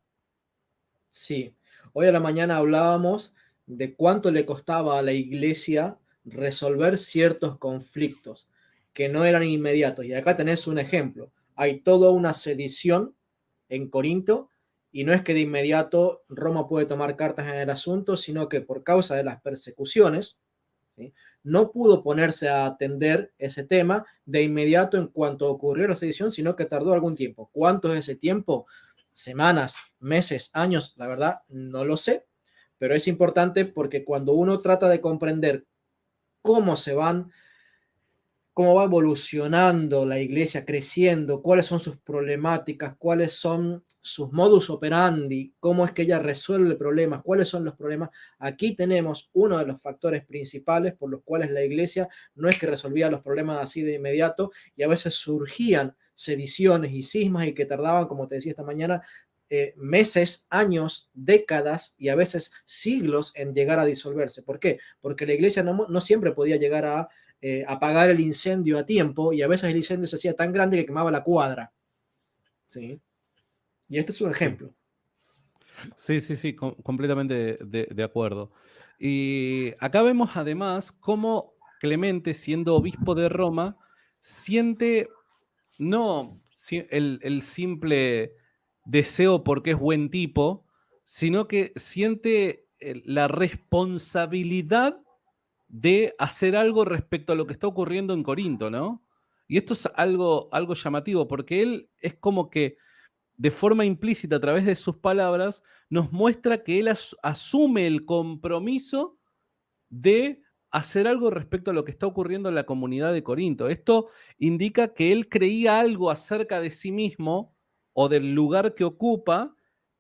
Sí, hoy a la mañana hablábamos de cuánto le costaba a la iglesia resolver ciertos conflictos que no eran inmediatos. Y acá tenés un ejemplo. Hay toda una sedición en Corinto y no es que de inmediato Roma puede tomar cartas en el asunto, sino que por causa de las persecuciones, ¿sí?, no pudo ponerse a atender ese tema de inmediato en cuanto ocurrió la sedición, sino que tardó algún tiempo. ¿Cuánto es ese tiempo? Semanas, meses, años, la verdad no lo sé, pero es importante porque cuando uno trata de comprender cómo se van, cómo va evolucionando la iglesia, creciendo, cuáles son sus problemáticas, cuáles son sus modus operandi, cómo es que ella resuelve problemas, cuáles son los problemas. Aquí tenemos uno de los factores principales por los cuales la iglesia no es que resolvía los problemas así de inmediato y a veces surgían sediciones y cismas y que tardaban, como te decía esta mañana, meses, años, décadas y a veces siglos en llegar a disolverse. ¿Por qué? Porque la iglesia no siempre podía llegar a apagar el incendio a tiempo y a veces el incendio se hacía tan grande que quemaba la cuadra. ¿Sí? Y este es un Sí. ejemplo. Sí, completamente de acuerdo. Y acá vemos además cómo Clemente, siendo obispo de Roma, siente no el simple deseo porque es buen tipo, sino que siente la responsabilidad de hacer algo respecto a lo que está ocurriendo en Corinto, ¿no? Y esto es algo llamativo, porque él es como que de forma implícita a través de sus palabras, nos muestra que él asume el compromiso de hacer algo respecto a lo que está ocurriendo en la comunidad de Corinto. Esto indica que él creía algo acerca de sí mismo o del lugar que ocupa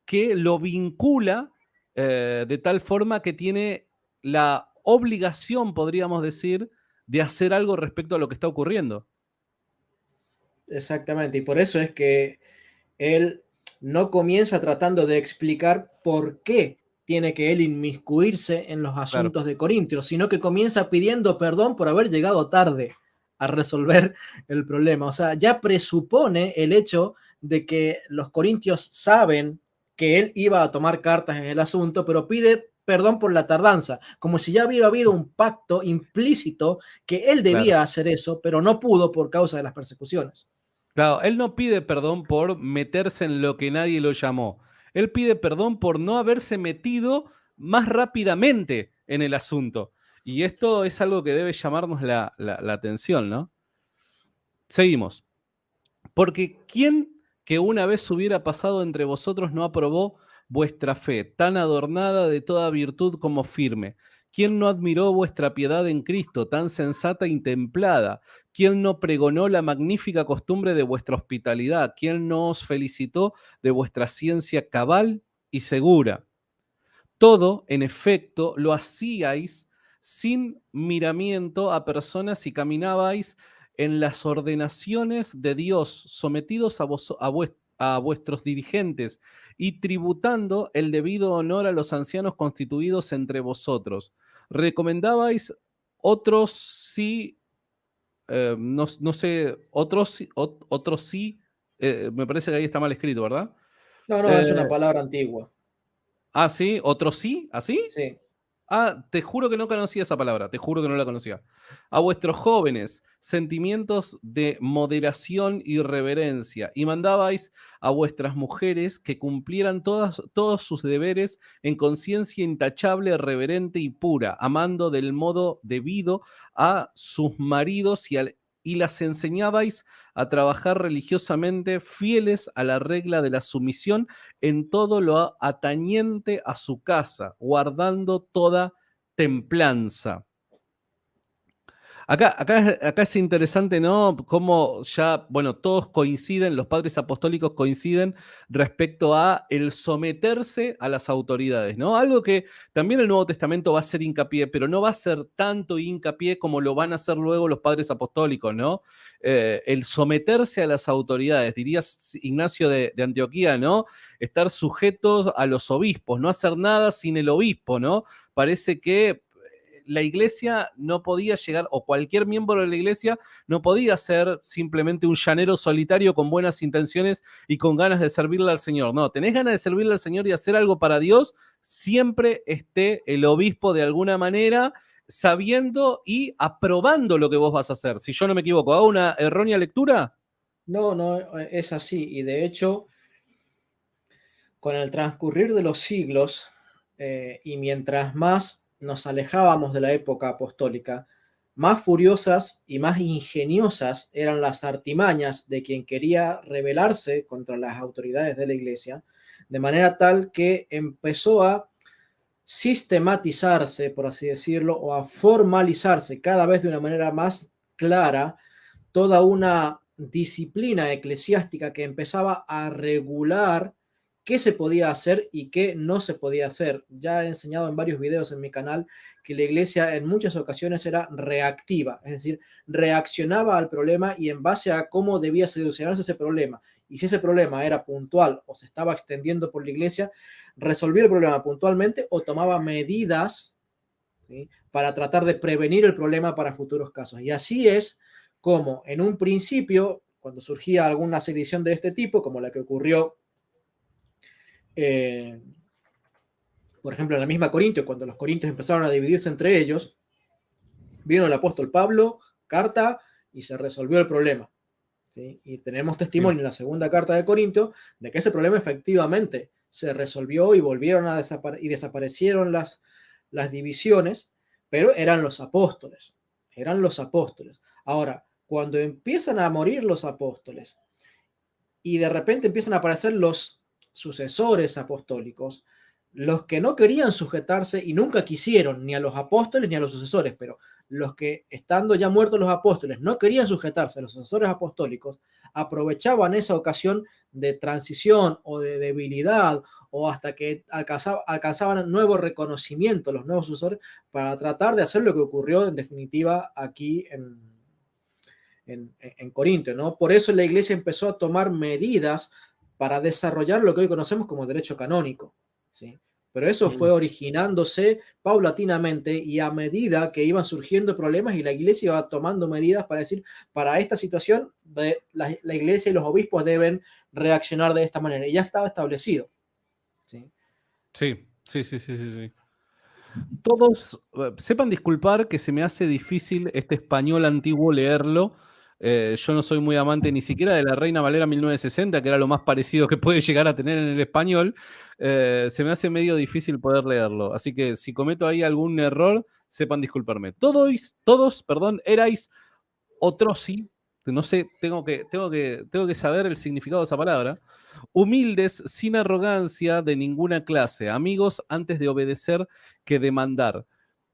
que lo vincula de tal forma que tiene la obligación, podríamos decir, de hacer algo respecto a lo que está ocurriendo. Exactamente. Y por eso es que él no comienza tratando de explicar por qué tiene que él inmiscuirse en los Claro, asuntos de Corintios, sino que comienza pidiendo perdón por haber llegado tarde a resolver el problema. O sea, ya presupone el hecho de que los corintios saben que él iba a tomar cartas en el asunto, pero pide perdón por la tardanza, como si ya hubiera habido un pacto implícito que él claro. debía hacer eso, pero no pudo por causa de las persecuciones. Claro, él no pide perdón por meterse en lo que nadie lo llamó. Él pide perdón por no haberse metido más rápidamente en el asunto. Y esto es algo que debe llamarnos la atención, ¿no? Seguimos. Porque ¿quién que una vez hubiera pasado entre vosotros no aprobó vuestra fe, tan adornada de toda virtud como firme? ¿Quién no admiró vuestra piedad en Cristo, tan sensata y templada? ¿Quién no pregonó la magnífica costumbre de vuestra hospitalidad? ¿Quién no os felicitó de vuestra ciencia cabal y segura? Todo, en efecto, lo hacíais sin miramiento a personas y caminabais en las ordenaciones de Dios, sometidos a vuestros dirigentes y tributando el debido honor a los ancianos constituidos entre vosotros. Recomendabais otros sí, no sé, otros sí, me parece que ahí está mal escrito, ¿verdad? No, no, es una Eh, palabra antigua. sí, otros sí, ¿así? Sí. Te juro que no conocía esa palabra, te juro que no la conocía. A vuestros jóvenes, sentimientos de moderación y reverencia, y mandabais a vuestras mujeres que cumplieran todos sus deberes en conciencia intachable, reverente y pura, amando del modo debido a sus maridos y las enseñabais a trabajar religiosamente, fieles a la regla de la sumisión en todo lo atañente a su casa, guardando toda templanza. Acá es interesante, ¿no? Cómo ya, bueno, todos coinciden, los padres apostólicos coinciden respecto a el someterse a las autoridades, ¿no? Algo que también el Nuevo Testamento va a hacer hincapié, pero no va a ser tanto hincapié como lo van a hacer luego los padres apostólicos, ¿no? El someterse a las autoridades, dirías Ignacio de Antioquía, ¿no? Estar sujetos a los obispos, no hacer nada sin el obispo, ¿no? Parece que la iglesia no podía llegar, o cualquier miembro de la iglesia no podía ser simplemente un llanero solitario con buenas intenciones y con ganas de servirle al Señor. No, tenés ganas de servirle al Señor y hacer algo para Dios, siempre esté el obispo de alguna manera sabiendo y aprobando lo que vos vas a hacer. Si yo no me equivoco, ¿hago una errónea lectura? No, no, es así. Y de hecho, con el transcurrir de los siglos, y mientras más nos alejábamos de la época apostólica, más furiosas y más ingeniosas eran las artimañas de quien quería rebelarse contra las autoridades de la iglesia, de manera tal que empezó a sistematizarse, por así decirlo, o a formalizarse cada vez de una manera más clara toda una disciplina eclesiástica que empezaba a regular qué se podía hacer y qué no se podía hacer. Ya he enseñado en varios videos en mi canal que la iglesia en muchas ocasiones era reactiva, es decir, reaccionaba al problema y en base a cómo debía solucionarse ese problema. Y si ese problema era puntual o se estaba extendiendo por la iglesia, resolvía el problema puntualmente o tomaba medidas, ¿sí?, para tratar de prevenir el problema para futuros casos. Y así es como en un principio, cuando surgía alguna sedición de este tipo, como la que ocurrió, eh, por ejemplo, en la misma Corintio, cuando los corintios empezaron a dividirse entre ellos, vino el apóstol Pablo, carta, y se resolvió el problema, ¿sí? Y tenemos testimonio en la segunda carta de Corintio de que ese problema efectivamente se resolvió y volvieron a desaparecieron las divisiones, pero eran los apóstoles. Ahora, cuando empiezan a morir los apóstoles y de repente empiezan a aparecer los sucesores apostólicos, los que no querían sujetarse y nunca quisieron ni a los apóstoles ni a los sucesores, pero los que estando ya muertos los apóstoles no querían sujetarse a los sucesores apostólicos, aprovechaban esa ocasión de transición o de debilidad o hasta que alcanzaban nuevo reconocimiento los nuevos sucesores para tratar de hacer lo que ocurrió en definitiva aquí en Corinto, ¿no? Por eso la iglesia empezó a tomar medidas para desarrollar lo que hoy conocemos como derecho canónico, ¿sí? Pero eso fue originándose paulatinamente y a medida que iban surgiendo problemas y la iglesia iba tomando medidas para decir, para esta situación, la iglesia y los obispos deben reaccionar de esta manera. Y ya estaba establecido, ¿sí? Sí, sí, sí, sí, sí, sí. Todos sepan disculpar que se me hace difícil este español antiguo leerlo. Yo no soy muy amante ni siquiera de la Reina Valera 1960, que era lo más parecido que puede llegar a tener en el español. Se me hace medio difícil poder leerlo. Así que si cometo ahí algún error, sepan disculparme. Todos, perdón, erais otrosi. No sé, tengo que saber el significado de esa palabra. Humildes, sin arrogancia de ninguna clase, amigos antes de obedecer que demandar,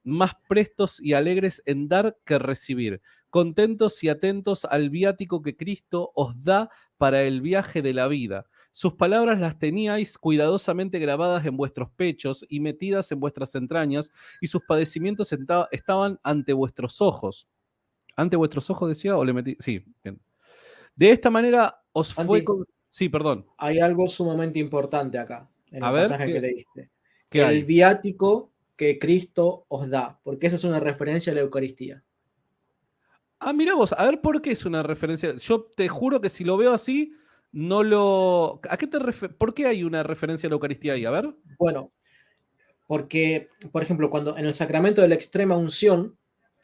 más prestos y alegres en dar que recibir, contentos y atentos al viático que Cristo os da para el viaje de la vida. Sus palabras las teníais cuidadosamente grabadas en vuestros pechos y metidas en vuestras entrañas, y sus padecimientos estaban ante vuestros ojos. ¿Ante vuestros ojos decía o le metí? Sí, bien. De esta manera os fue Andy, con... Sí, perdón. hay algo sumamente importante acá en A el ver, pasaje que leíste. ¿qué El hay? viático que Cristo os da, porque esa es una referencia a la Eucaristía. Ah, mira vos, a ver por qué es una referencia. Yo te juro que si lo veo así, no lo. ¿A qué te ¿Por qué hay una referencia a la Eucaristía ahí? A ver. Bueno, porque, por ejemplo, cuando en el sacramento de la extrema unción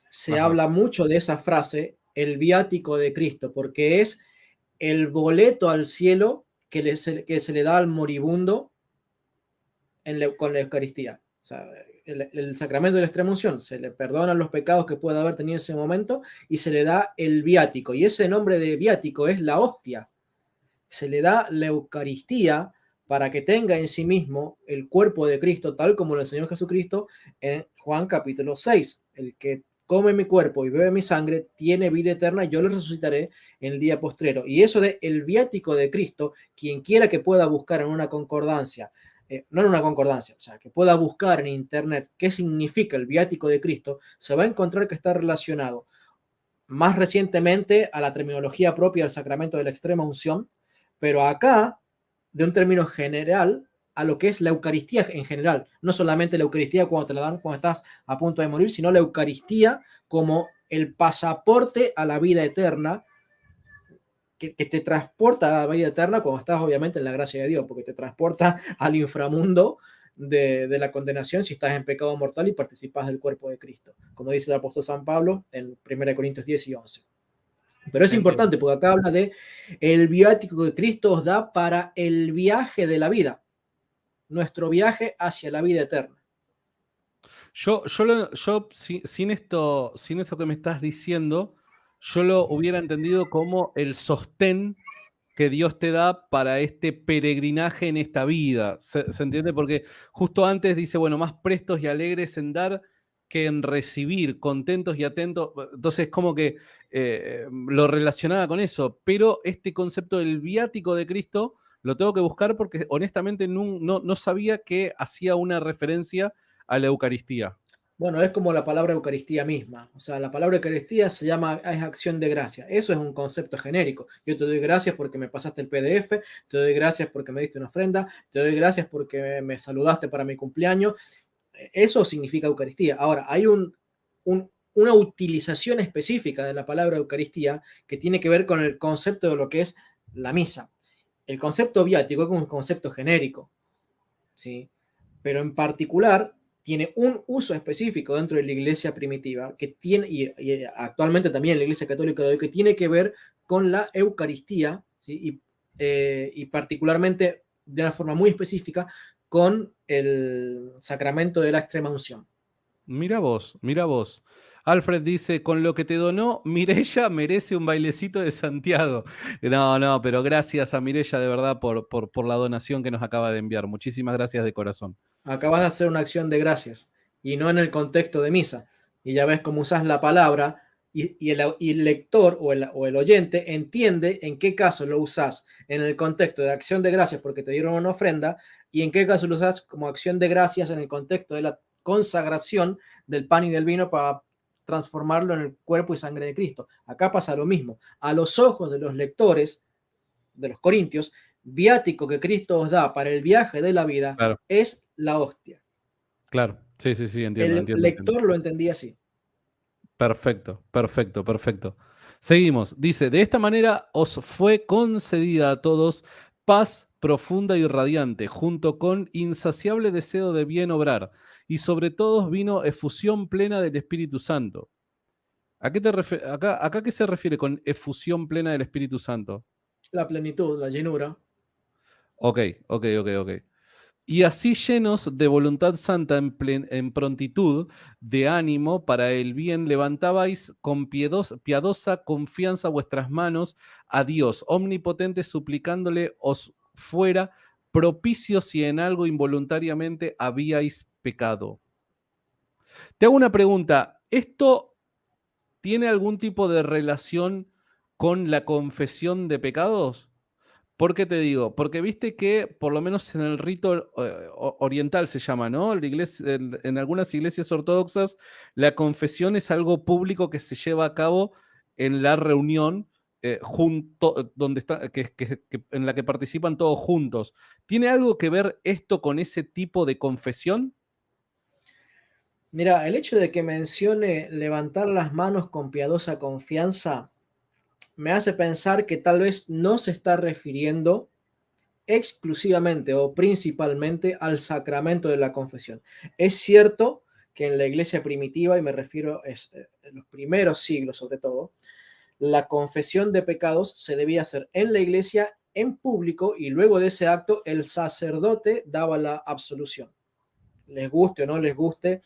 se Ajá. habla mucho de esa frase, el viático de Cristo, porque es el boleto al cielo que se le da al moribundo con la Eucaristía. O sea, el sacramento de la extrema unción se le perdonan los pecados que pueda haber tenido en ese momento y se le da el viático. Y ese nombre de viático es la hostia. Se le da la Eucaristía para que tenga en sí mismo el cuerpo de Cristo, tal como lo enseñó Jesucristo en Juan capítulo 6. El que come mi cuerpo y bebe mi sangre, tiene vida eterna, yo le resucitaré en el día postrero. Y eso de el viático de Cristo, quien quiera que pueda buscar en una concordancia, no en una concordancia, o sea, que pueda buscar en internet qué significa el viático de Cristo, se va a encontrar que está relacionado más recientemente a la terminología propia del sacramento de la extrema unción, pero acá, de un término general, a lo que es la Eucaristía en general, no solamente la Eucaristía cuando te la dan cuando estás a punto de morir, sino la Eucaristía como el pasaporte a la vida eterna, que te transporta a la vida eterna cuando estás obviamente en la gracia de Dios, porque te transporta al inframundo de la condenación si estás en pecado mortal y participas del cuerpo de Cristo, como dice el apóstol San Pablo en 1 Corintios 10 y 11. Pero es Entiendo. importante porque acá habla de el viático que Cristo os da para el viaje de la vida, nuestro viaje hacia la vida eterna. Sin esto que me estás diciendo, yo lo hubiera entendido como el sostén que Dios te da para este peregrinaje en esta vida. ¿Se entiende? Porque justo antes dice, bueno, más prestos y alegres en dar que en recibir, contentos y atentos. Entonces, como que lo relacionaba con eso. Pero este concepto del viático de Cristo lo tengo que buscar porque honestamente no sabía que hacía una referencia a la Eucaristía. Bueno, es como la palabra Eucaristía misma. O sea, la palabra Eucaristía se llama, es acción de gracia. Eso es un concepto genérico. Yo te doy gracias porque me pasaste el PDF, te doy gracias porque me diste una ofrenda, te doy gracias porque me saludaste para mi cumpleaños. Eso significa Eucaristía. Ahora, hay una utilización específica de la palabra Eucaristía que tiene que ver con el concepto de lo que es la misa. El concepto viático es un concepto genérico, ¿sí? Pero en particular tiene un uso específico dentro de la iglesia primitiva que tiene, y actualmente también la iglesia católica de hoy, que tiene que ver con la Eucaristía, ¿sí? Y particularmente de una forma muy específica con el sacramento de la extrema unción. Mira vos, mira vos. Alfred dice, con lo que te donó, Mirella merece un bailecito de Santiago. No, pero gracias a Mirella de verdad por la donación que nos acaba de enviar. Muchísimas gracias de corazón. Acabas de hacer una acción de gracias y no en el contexto de misa. Y ya ves cómo usas la palabra y el lector o el oyente entiende en qué caso lo usas en el contexto de acción de gracias porque te dieron una ofrenda y en qué caso lo usas como acción de gracias en el contexto de la consagración del pan y del vino para transformarlo en el cuerpo y sangre de Cristo. Acá pasa lo mismo. A los ojos de los lectores de los corintios, viático que Cristo os da para el viaje de la vida Claro, es la hostia. claro. Sí, entiendo, El entiendo, entiendo. lector lo entendía así. Perfecto, perfecto, perfecto. Seguimos. Dice, de esta manera os fue concedida a todos paz profunda y radiante, junto con insaciable deseo de bien obrar, y sobre todos vino efusión plena del Espíritu Santo. ¿A qué acá qué se refiere con efusión plena del Espíritu Santo? La plenitud, la llenura. Ok, ok. Y así llenos de voluntad santa en prontitud de ánimo para el bien, levantabais con piadosa confianza vuestras manos a Dios, omnipotente, suplicándole os fuera propicio si en algo involuntariamente habíais pecado. Te hago una pregunta. ¿Esto tiene algún tipo de relación con la confesión de pecados? ¿Por qué te digo? Porque viste que, por lo menos en el rito oriental se llama, ¿no? En algunas iglesias ortodoxas, la confesión es algo público que se lleva a cabo en la reunión donde está, en la que participan todos juntos. ¿Tiene algo que ver esto con ese tipo de confesión? Mira, el hecho de que mencione levantar las manos con piadosa confianza me hace pensar que tal vez no se está refiriendo exclusivamente o principalmente al sacramento de la confesión. Es cierto que en la iglesia primitiva, y me refiero en los primeros siglos sobre todo, la confesión de pecados se debía hacer en la iglesia en público y luego de ese acto el sacerdote daba la absolución. Les guste o no les guste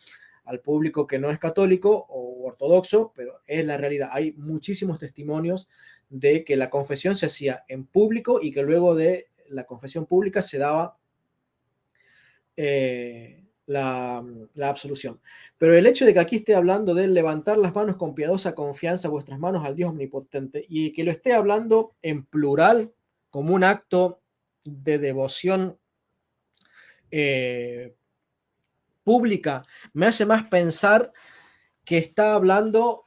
al público que no es católico o ortodoxo, pero es la realidad. Hay muchísimos testimonios de que la confesión se hacía en público y que luego de la confesión pública se daba la absolución. Pero el hecho de que aquí esté hablando de levantar las manos con piadosa confianza vuestras manos al Dios omnipotente y que lo esté hablando en plural como un acto de devoción eh, pública, me hace más pensar que está hablando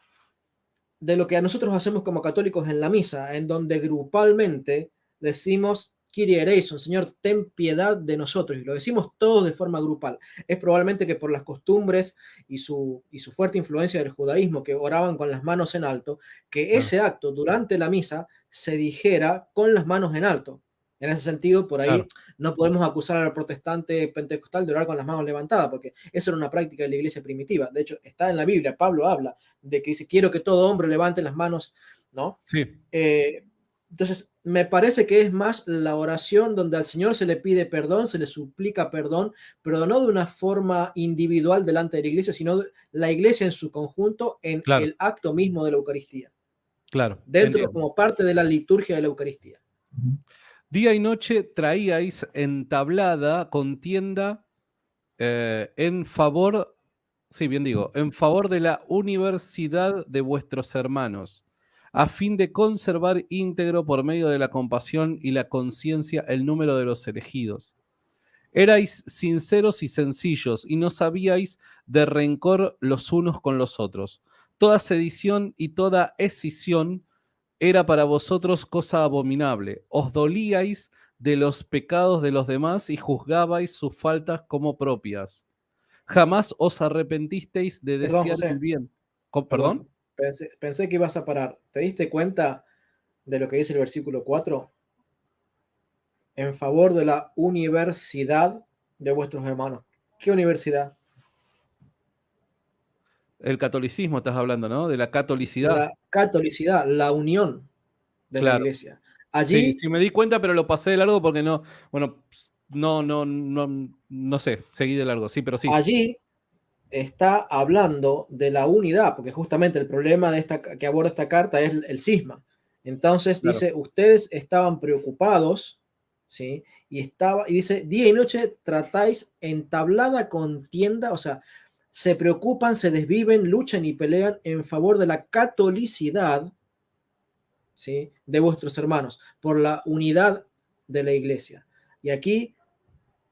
de lo que a nosotros hacemos como católicos en la misa, en donde grupalmente decimos Kyrie eleison, Señor, ten piedad de nosotros, y lo decimos todos de forma grupal. Es probablemente que por las costumbres y su fuerte influencia del judaísmo, que oraban con las manos en alto, que Claro, ese acto durante la misa se dijera con las manos en alto. En ese sentido, por ahí claro. no podemos acusar al protestante pentecostal de orar con las manos levantadas, porque eso era una práctica de la iglesia primitiva. De hecho, está en la Biblia, Pablo habla de que dice, quiero que todo hombre levante las manos, ¿no? Sí, Entonces, me parece que es más la oración donde al Señor se le pide perdón, se le suplica perdón, pero no de una forma individual delante de la iglesia, sino de la iglesia en su conjunto en claro, el acto mismo de la Eucaristía, claro, dentro entiendo. como parte de la liturgia de la Eucaristía. Día y noche traíais entablada contienda en favor, sí, bien digo, en favor de la universidad de vuestros hermanos, a fin de conservar íntegro por medio de la compasión y la conciencia el número de los elegidos. Erais sinceros y sencillos, y no sabíais de rencor los unos con los otros. Toda sedición y toda escisión era para vosotros cosa abominable. Os dolíais de los pecados de los demás y juzgabais sus faltas como propias. Jamás os arrepentisteis de Perdón, desear el José, bien. perdón. ¿Perdón? Pensé que ibas a parar. ¿Te diste cuenta de lo que dice el versículo 4? En favor de la universidad de vuestros hermanos. ¿Qué universidad? El catolicismo estás hablando, ¿no? De la catolicidad. La catolicidad, la unión de la Claro. iglesia. Sí, Allí, sí me di cuenta, pero lo pasé de largo porque no, bueno, no sé, seguí de largo, sí, pero sí, allí está hablando de la unidad, porque justamente el problema de esta, que aborda esta carta es el cisma. Entonces claro. dice, ustedes estaban preocupados, ¿sí? Y dice, día y noche tratáis entablada contienda, o sea, se preocupan, se desviven, luchan y pelean en favor de la catolicidad, ¿sí? De vuestros hermanos, por la unidad de la iglesia. Y aquí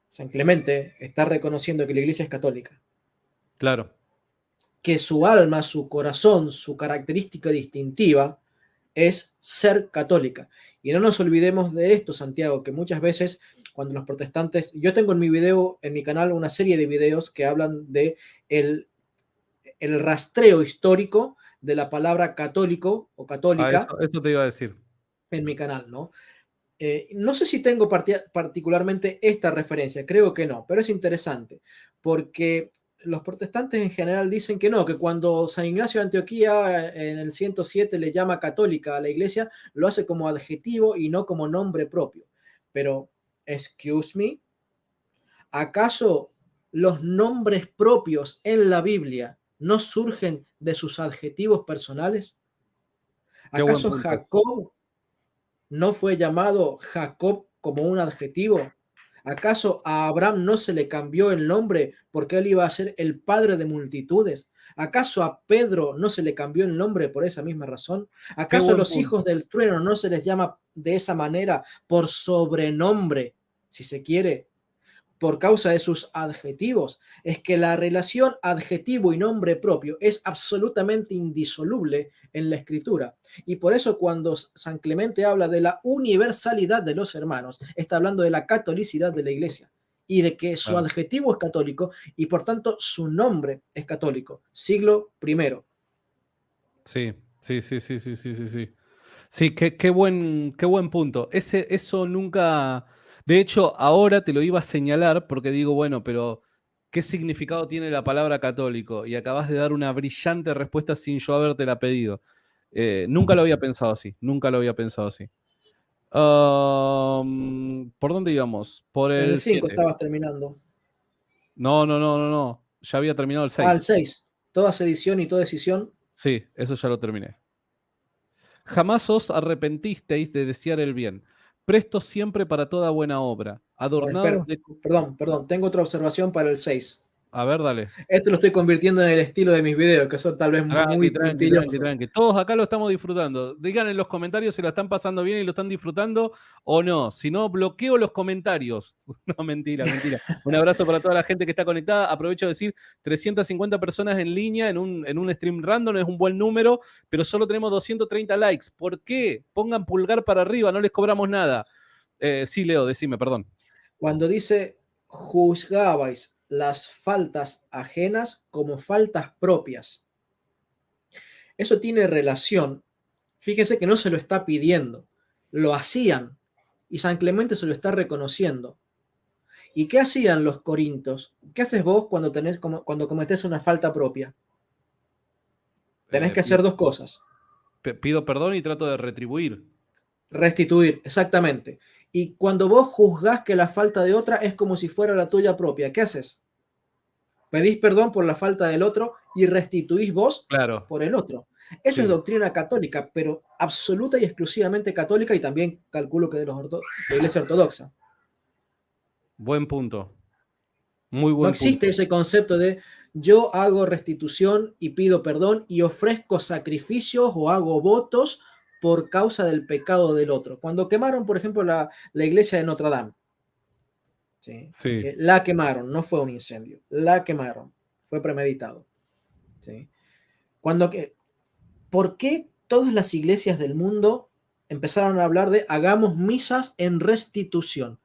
San Clemente está reconociendo que la iglesia es católica, Claro. que su alma, su corazón, su característica distintiva es ser católica. Y no nos olvidemos de esto, Santiago, que muchas veces cuando los protestantes, yo tengo en mi video, en mi canal, una serie de videos que hablan de el rastreo histórico de la palabra católico o Ah, católica eso te iba a decir. en mi canal, ¿no? No sé si tengo particularmente esta referencia, creo que no, pero es interesante, porque los protestantes en general dicen que no, que cuando San Ignacio de Antioquía en el 107 le llama católica a la iglesia, lo hace como adjetivo y no como nombre propio. Pero, excuse me, ¿acaso los nombres propios en la Biblia no surgen de sus adjetivos personales? Qué buen ¿Acaso punto. Jacob no fue llamado Jacob como un adjetivo? ¿Acaso a Abraham no se le cambió el nombre porque él iba a ser el padre de multitudes? ¿Acaso a Pedro no se le cambió el nombre por esa misma razón? Qué ¿Acaso a buen los hijos punto. del trueno no se les llama de esa manera por sobrenombre, si se quiere? Por causa de sus adjetivos. Es que la relación adjetivo y nombre propio es absolutamente indisoluble en la escritura. Y por eso cuando San Clemente habla de la universalidad de los hermanos, está hablando de la catolicidad de la iglesia y de que su Claro. adjetivo es católico y por tanto su nombre es católico. Siglo primero. Sí, sí, sí, sí, sí, sí, sí, sí. Sí, qué buen punto. Eso nunca. De hecho, ahora te lo iba a señalar porque digo, bueno, pero ¿qué significado tiene la palabra católico? Y acabas de dar una brillante respuesta sin yo habértela pedido. Nunca lo había pensado así, nunca lo había pensado así. ¿Por dónde íbamos? Por En el el 5 7. estabas terminando. No, no, no, no, no. Ya había terminado el Al 6. 6. Toda sedición y toda decisión. Sí, eso ya lo terminé. Jamás os arrepentisteis de desear el bien, prestos siempre para toda buena obra, Bueno, adornados espera. de... Perdón. Tengo otra observación para el 6. A ver, dale. Esto lo estoy convirtiendo en el estilo de mis videos, que son tal vez Tranqui, muy tranqui, tranqui, puntillosos. tranqui. Todos acá lo estamos disfrutando. Digan en los comentarios si lo están pasando bien y lo están disfrutando o no. Si no, bloqueo los comentarios. No, mentira, mentira. Un abrazo para toda la gente que está conectada. Aprovecho de decir, 350 personas en línea en un stream random es un buen número, pero solo tenemos 230 likes. ¿Por qué? Pongan pulgar para arriba, no les cobramos nada. Sí, Leo, decime, perdón. Cuando dice juzgabais las faltas ajenas como faltas propias, eso tiene relación. Fíjese que no se lo está pidiendo, lo hacían y San Clemente se lo está reconociendo. ¿Y qué hacían los corintios? ¿Qué haces vos cuando cometés una falta propia? Tenés que hacer Pido, dos cosas. pido perdón y trato de retribuir. Restituir, exactamente. Y cuando vos juzgás que la falta de otra es como si fuera la tuya propia, ¿qué haces? Pedís perdón por la falta del otro y restituís vos Claro, por el otro. Eso es sí. doctrina católica, pero absoluta y exclusivamente católica, y también calculo que de la Iglesia Ortodoxa. Buen punto. Muy No buen existe punto. ese concepto de yo hago restitución y pido perdón y ofrezco sacrificios o hago votos por causa del pecado del otro. Cuando quemaron, por ejemplo, la iglesia de Notre Dame, ¿sí? Sí. Que la quemaron, no fue un incendio, la quemaron, fue premeditado. ¿Sí? Cuando que, ¿Por qué todas las iglesias del mundo empezaron a hablar de hagamos misas en restitución?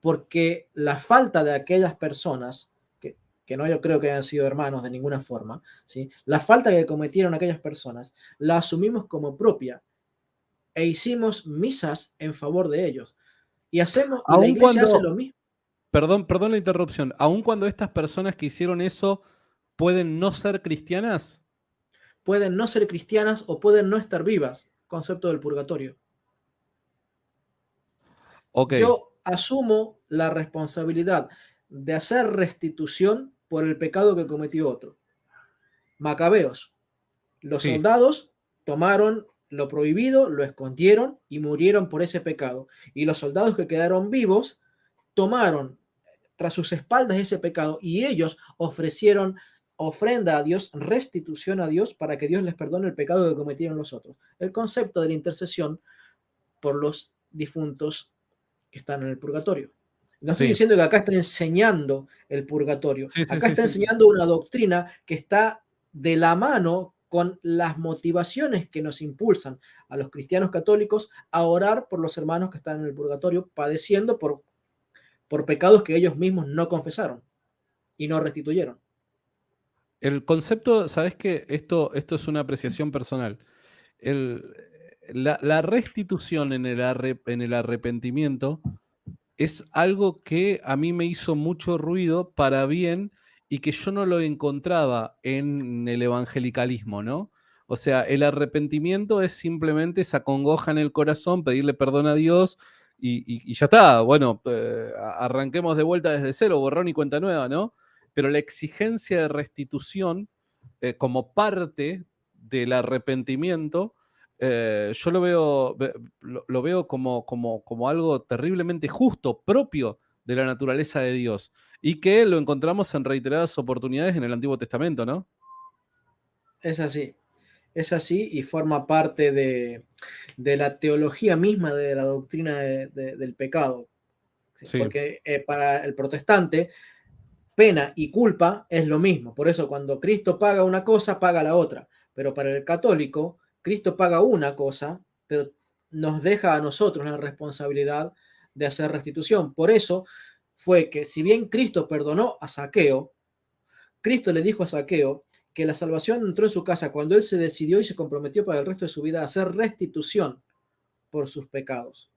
Porque la falta de aquellas personas, que no yo creo que hayan sido hermanos de ninguna forma, ¿sí? La falta que cometieron aquellas personas, la asumimos como propia e hicimos misas en favor de ellos. Y la Aun iglesia hace cuando, lo mismo. perdón la interrupción, aun cuando estas personas que hicieron eso pueden no ser cristianas. Pueden no ser cristianas o pueden no estar vivas. Concepto del purgatorio. Ok, Yo asumo la responsabilidad de hacer restitución por el pecado que cometió otro. Macabeos. Los sí. soldados tomaron lo prohibido, lo escondieron y murieron por ese pecado. Y los soldados que quedaron vivos tomaron tras sus espaldas ese pecado y ellos ofrecieron ofrenda a Dios, restitución a Dios para que Dios les perdone el pecado que cometieron los otros. El concepto de la intercesión por los difuntos que están en el purgatorio. No estoy Sí, diciendo que acá está enseñando el purgatorio, sí, sí, acá sí, está sí. enseñando una doctrina que está de la mano con las motivaciones que nos impulsan a los cristianos católicos a orar por los hermanos que están en el purgatorio padeciendo por pecados que ellos mismos no confesaron y no restituyeron. El concepto, ¿sabes qué? Esto es una apreciación personal. El, la restitución en el arrepentimiento es algo que a mí me hizo mucho ruido para bien y que yo no lo encontraba en el evangelicalismo, ¿no? O sea, el arrepentimiento es simplemente esa congoja en el corazón, pedirle perdón a Dios y ya está. Bueno, arranquemos de vuelta desde cero, borrón y cuenta nueva, ¿no? Pero la exigencia de restitución como parte del arrepentimiento yo lo veo como algo terriblemente justo, propio de la naturaleza de Dios, y que lo encontramos en reiteradas oportunidades en el Antiguo Testamento, ¿no? Es así y forma parte de la teología misma de la doctrina del pecado. ¿Sí? Sí, Porque para el protestante, pena y culpa es lo mismo. Por eso cuando Cristo paga una cosa, paga la otra. Pero para el católico, Cristo paga una cosa, pero nos deja a nosotros la responsabilidad de hacer restitución. Por eso fue que si bien Cristo perdonó a Saqueo, Cristo le dijo a Saqueo que la salvación entró en su casa cuando él se decidió y se comprometió para el resto de su vida a hacer restitución por sus pecados.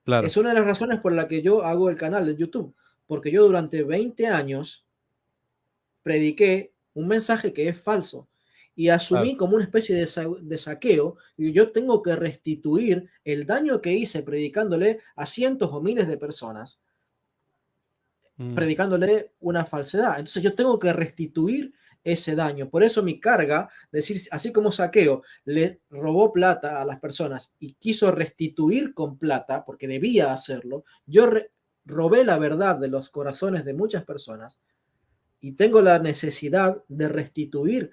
claro. Es una de las razones por la que yo hago el canal de YouTube, porque yo durante 20 años prediqué un mensaje que es falso y Claro. asumí como una especie de saqueo, y yo tengo que restituir el daño que hice predicándole a cientos o miles de personas, Mm. predicándole una falsedad. Entonces yo tengo que restituir ese daño. Por eso mi carga, decir, así como Saqueo le robó plata a las personas y quiso restituir con plata, porque debía hacerlo, yo robé la verdad de los corazones de muchas personas y tengo la necesidad de restituir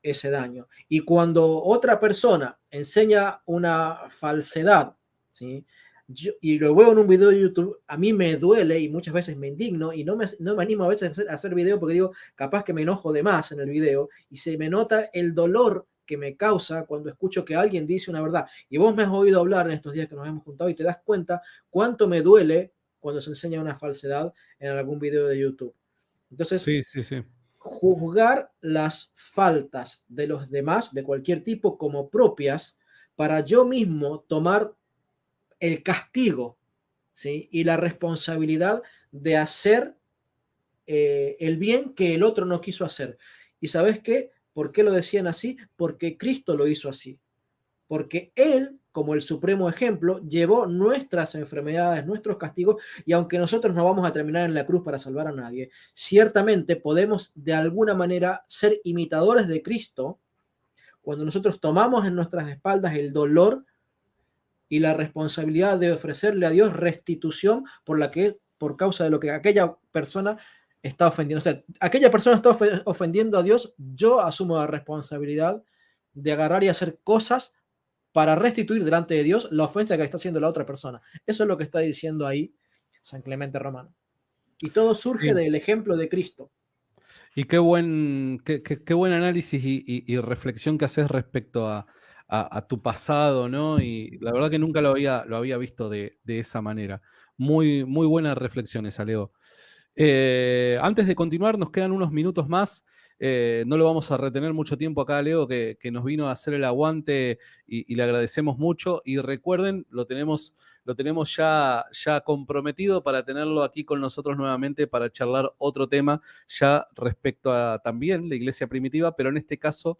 ese daño. Y cuando otra persona enseña una falsedad, ¿sí? Y lo veo en un video de YouTube, a mí me duele y muchas veces me indigno y no me animo a veces a hacer video porque digo, capaz que me enojo de más en el video y se me nota el dolor que me causa cuando escucho que alguien dice una verdad. Y vos me has oído hablar en estos días que nos hemos juntado y te das cuenta cuánto me duele cuando se enseña una falsedad en algún video de YouTube. Entonces, Sí, sí, sí. juzgar las faltas de los demás, de cualquier tipo, como propias, para yo mismo tomar el castigo, ¿sí? Y la responsabilidad de hacer el bien que el otro no quiso hacer. ¿Y sabes qué? ¿Por qué lo decían así? Porque Cristo lo hizo así. Porque Él, como el supremo ejemplo, llevó nuestras enfermedades, nuestros castigos, y aunque nosotros no vamos a terminar en la cruz para salvar a nadie, ciertamente podemos de alguna manera ser imitadores de Cristo cuando nosotros tomamos en nuestras espaldas el dolor y la responsabilidad de ofrecerle a Dios restitución por causa de lo que aquella persona está ofendiendo. O sea, aquella persona está ofendiendo a Dios, yo asumo la responsabilidad de agarrar y hacer cosas para restituir delante de Dios la ofensa que está haciendo la otra persona. Eso es lo que está diciendo ahí San Clemente Romano. Y todo surge Sí. del ejemplo de Cristo. Y qué buen análisis y reflexión que haces respecto a tu pasado, ¿no? Y la verdad que nunca lo había visto de esa manera. Muy, muy buenas reflexiones, Leo. Antes de continuar, nos quedan unos minutos más. No lo vamos a retener mucho tiempo acá, Leo, que nos vino a hacer el aguante y le agradecemos mucho. Y recuerden, lo tenemos ya comprometido para tenerlo aquí con nosotros nuevamente para charlar otro tema ya respecto a también la iglesia primitiva, pero en este caso,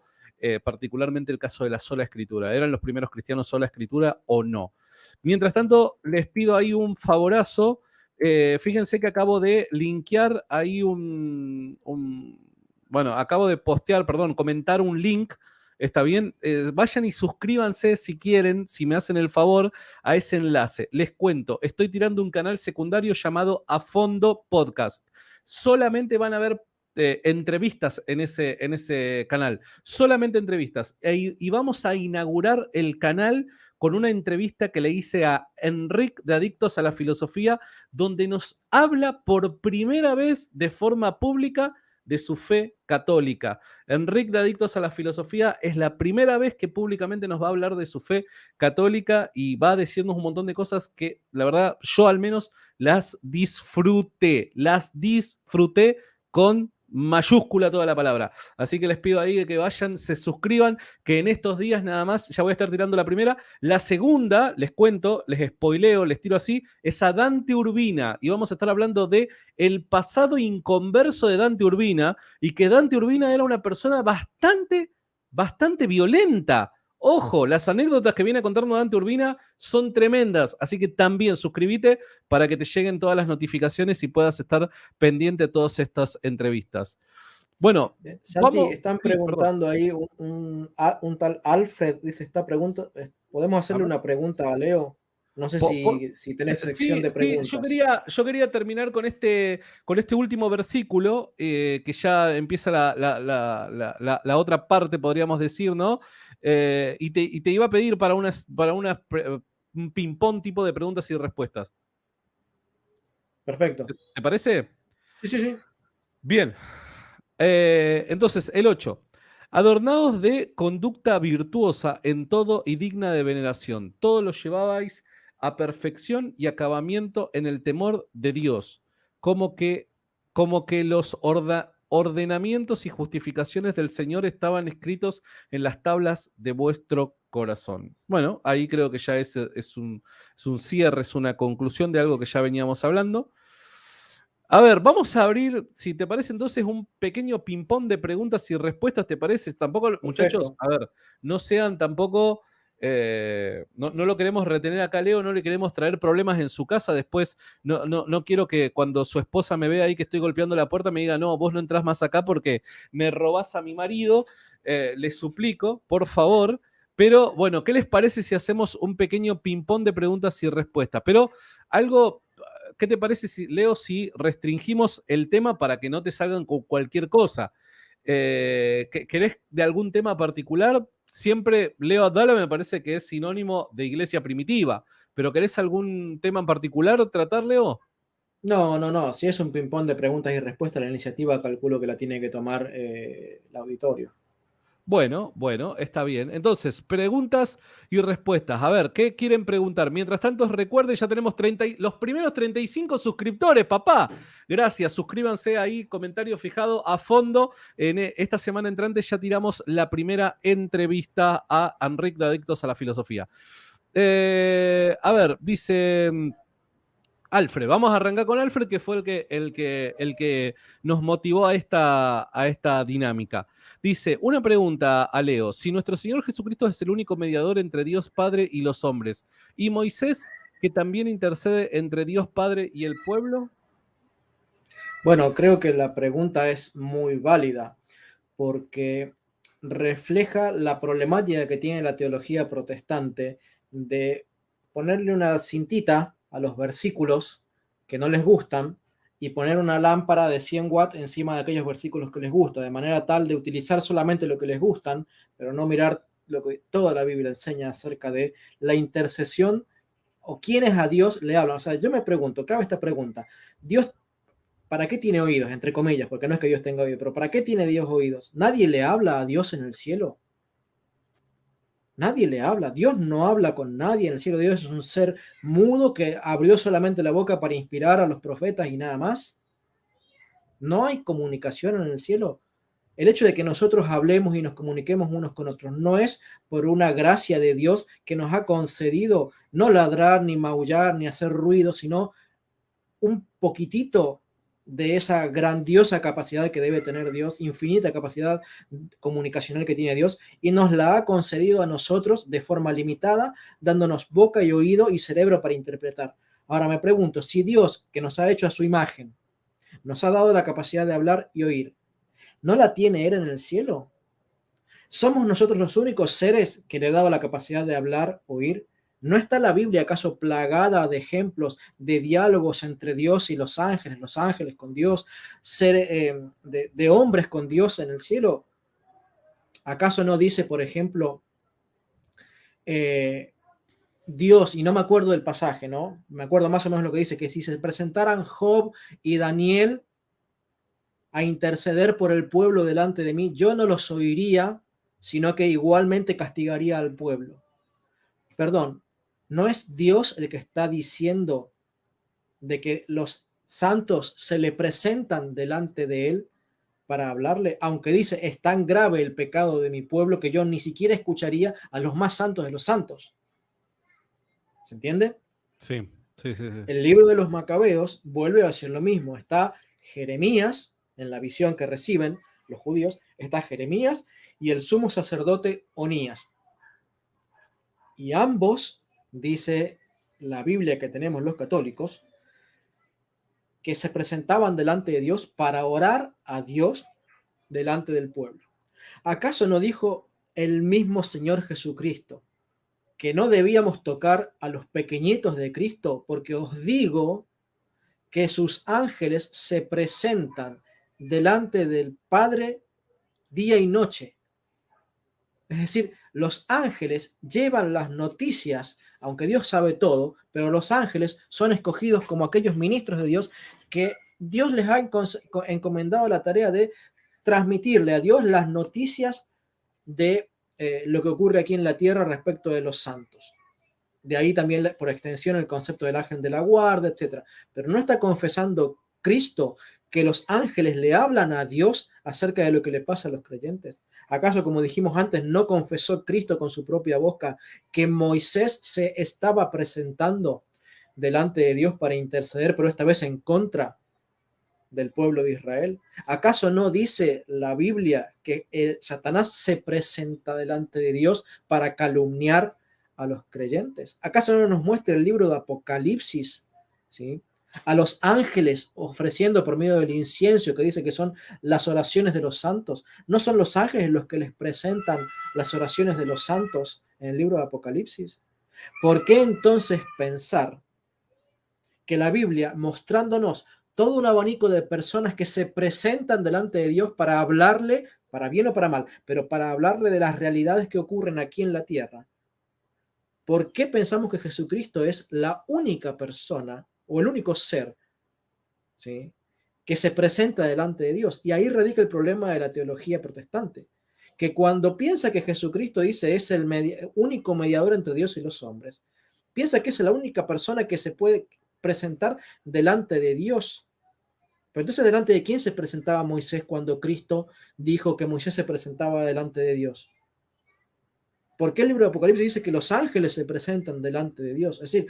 particularmente el caso de la sola escritura. ¿Eran los primeros cristianos sola escritura o no? Mientras tanto, les pido ahí un favorazo. Fíjense que acabo de linkear ahí bueno, acabo de postear, perdón, comentar un link. Está bien, vayan y suscríbanse si quieren, si me hacen el favor, a ese enlace. Les cuento, estoy tirando un canal secundario llamado A Fondo Podcast. Solamente van a ver entrevistas en ese canal, solamente entrevistas. Y vamos a inaugurar el canal con una entrevista que le hice a Enric de Adictos a la Filosofía, donde nos habla por primera vez de forma pública de su fe católica. Enric de Adictos a la Filosofía es la primera vez que públicamente nos va a hablar de su fe católica y va a decirnos un montón de cosas que la verdad yo al menos las disfruté con mayúscula toda la palabra. Así que les pido ahí que vayan, se suscriban, que en estos días nada más, ya voy a estar tirando la primera. La segunda, les cuento, les spoileo, les tiro así, es a Dante Urbina. Y vamos a estar hablando de el pasado inconverso de Dante Urbina y que Dante Urbina era una persona bastante violenta. Ojo, las anécdotas que viene contando Dante Urbina son tremendas, así que también suscríbete para que te lleguen todas las notificaciones y puedas estar pendiente de todas estas entrevistas. Bueno, Santi, vamos. están Sí, perdón. preguntando ahí, un tal Alfred dice, ¿podemos A hacerle ver. una pregunta a Leo? No sé si tenés sección Sí, de sí, preguntas. yo quería terminar con este último versículo, que ya empieza la otra parte, podríamos decir, ¿no? Y te iba a pedir para un ping-pong tipo de preguntas y respuestas. Perfecto. ¿Te parece? Sí, sí, sí. Bien. Entonces, el 8. Adornados de conducta virtuosa en todo y digna de veneración. Todo lo llevabais a perfección y acabamiento en el temor de Dios, como que, como que los ordenamientos y justificaciones del Señor estaban escritos en las tablas de vuestro corazón. Bueno, ahí creo que ya es un cierre, es una conclusión de algo que ya veníamos hablando. A ver, vamos a abrir, si te parece entonces, un pequeño ping-pong de preguntas y respuestas, ¿te parece? Tampoco, muchachos, Perfecto. a ver, no sean tampoco, no lo queremos retener acá, Leo, no le queremos traer problemas en su casa, después no quiero que cuando su esposa me vea ahí que estoy golpeando la puerta me diga, no, vos no entrás más acá porque me robás a mi marido, les suplico, por favor. Pero bueno, ¿qué les parece si hacemos un pequeño ping-pong de preguntas y respuestas? Pero algo ¿qué te parece, Leo, si restringimos el tema para que no te salgan con cualquier cosa? ¿Querés de algún tema particular? Siempre Leo Abdala me parece que es sinónimo de iglesia primitiva, pero ¿querés algún tema en particular tratar, Leo? No, no, no. Si es un ping-pong de preguntas y respuestas, la iniciativa calculo que la tiene que tomar el auditorio. Bueno, bueno, está bien. Entonces, preguntas y respuestas. A ver, ¿qué quieren preguntar? Mientras tanto, recuerden, ya tenemos los primeros 35 suscriptores, papá. Gracias, suscríbanse ahí, comentario fijado a fondo. Esta semana entrante ya tiramos la primera entrevista a Enric de Adictos a la Filosofía. A ver, dice Alfred, vamos a arrancar con Alfred, que fue el que nos motivó a esta dinámica. Dice, una pregunta a Leo. Si nuestro Señor Jesucristo es el único mediador entre Dios Padre y los hombres, ¿y Moisés, que también intercede entre Dios Padre y el pueblo? Bueno, creo que la pregunta es muy válida porque refleja la problemática que tiene la teología protestante de ponerle una cintita a los versículos que no les gustan y poner una lámpara de 100 watts encima de aquellos versículos que les gustan, de manera tal de utilizar solamente lo que les gustan, pero no mirar lo que toda la Biblia enseña acerca de la intercesión o quiénes a Dios le hablan. O sea, yo me pregunto, cabe esta pregunta, ¿Dios para qué tiene oídos? Entre comillas, porque no es que Dios tenga oídos, pero ¿para qué tiene Dios oídos? ¿Nadie le habla a Dios en el cielo? Nadie le habla. Dios no habla con nadie en el cielo. Dios es un ser mudo que abrió solamente la boca para inspirar a los profetas y nada más. No hay comunicación en el cielo. El hecho de que nosotros hablemos y nos comuniquemos unos con otros no es por una gracia de Dios que nos ha concedido no ladrar, ni maullar, ni hacer ruido, sino un poquitito de esa grandiosa capacidad que debe tener Dios, infinita capacidad comunicacional que tiene Dios, y nos la ha concedido a nosotros de forma limitada, dándonos boca y oído y cerebro para interpretar. Ahora me pregunto, si Dios, que nos ha hecho a su imagen, nos ha dado la capacidad de hablar y oír, ¿no la tiene Él en el cielo? ¿Somos nosotros los únicos seres que le ha dado la capacidad de hablar, oír? ¿No está la Biblia acaso plagada de ejemplos de diálogos entre Dios y los ángeles con Dios, de hombres con Dios en el cielo? ¿Acaso no dice, por ejemplo, Dios, y no me acuerdo del pasaje, ¿no? Me acuerdo más o menos lo que dice, que si se presentaran Job y Daniel a interceder por el pueblo delante de mí, yo no los oiría, sino que igualmente castigaría al pueblo. Perdón, ¿no es Dios el que está diciendo de que los santos se le presentan delante de él para hablarle? Aunque dice, es tan grave el pecado de mi pueblo que yo ni siquiera escucharía a los más santos de los santos. ¿Se entiende? Sí, sí, sí, sí. El libro de los Macabeos vuelve a decir lo mismo. Está Jeremías, en la visión que reciben los judíos, está Jeremías y el sumo sacerdote Onías. Y ambos, dice la Biblia que tenemos los católicos, que se presentaban delante de Dios para orar a Dios delante del pueblo. ¿Acaso no dijo el mismo Señor Jesucristo que no debíamos tocar a los pequeñitos de Cristo? Porque os digo que sus ángeles se presentan delante del Padre día y noche. Es decir, los ángeles llevan las noticias, aunque Dios sabe todo, pero los ángeles son escogidos como aquellos ministros de Dios que Dios les ha encomendado la tarea de transmitirle a Dios las noticias de lo que ocurre aquí en la tierra respecto de los santos. De ahí también, por extensión, el concepto del ángel de la guarda, etc. Pero no está confesando Cristo que los ángeles le hablan a Dios acerca de lo que le pasa a los creyentes. ¿Acaso, como dijimos antes, no confesó Cristo con su propia boca que Moisés se estaba presentando delante de Dios para interceder, pero esta vez en contra del pueblo de Israel? ¿Acaso no dice la Biblia que Satanás se presenta delante de Dios para calumniar a los creyentes? ¿Acaso no nos muestra el libro de Apocalipsis, ¿sí?, a los ángeles ofreciendo por medio del incienso, que dice que son las oraciones de los santos? ¿No son los ángeles los que les presentan las oraciones de los santos en el libro de Apocalipsis? ¿Por qué entonces pensar que la Biblia, mostrándonos todo un abanico de personas que se presentan delante de Dios para hablarle, para bien o para mal, pero para hablarle de las realidades que ocurren aquí en la tierra. ¿Por qué pensamos que Jesucristo es la única persona o el único ser, ¿sí?, que se presenta delante de Dios? Y ahí radica el problema de la teología protestante, que cuando piensa que Jesucristo dice es el único mediador entre Dios y los hombres, piensa que es la única persona que se puede presentar delante de Dios. Pero entonces, ¿delante de quién se presentaba Moisés cuando Cristo dijo que Moisés se presentaba delante de Dios? ¿Por qué el libro de Apocalipsis dice que los ángeles se presentan delante de Dios? Es decir,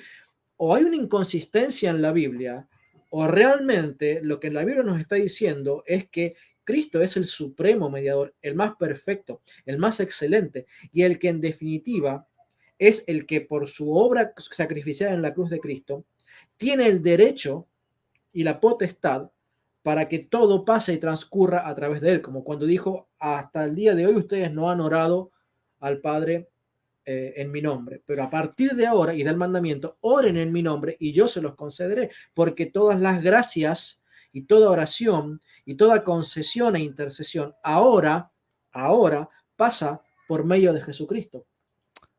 o hay una inconsistencia en la Biblia, o realmente lo que la Biblia nos está diciendo es que Cristo es el supremo mediador, el más perfecto, el más excelente, y el que en definitiva es el que por su obra sacrificial en la cruz de Cristo tiene el derecho y la potestad para que todo pase y transcurra a través de él, como cuando dijo, hasta el día de hoy ustedes no han orado al Padre en mi nombre, pero a partir de ahora, y del mandamiento, oren en mi nombre y yo se los concederé, porque todas las gracias y toda oración y toda concesión e intercesión ahora pasa por medio de Jesucristo.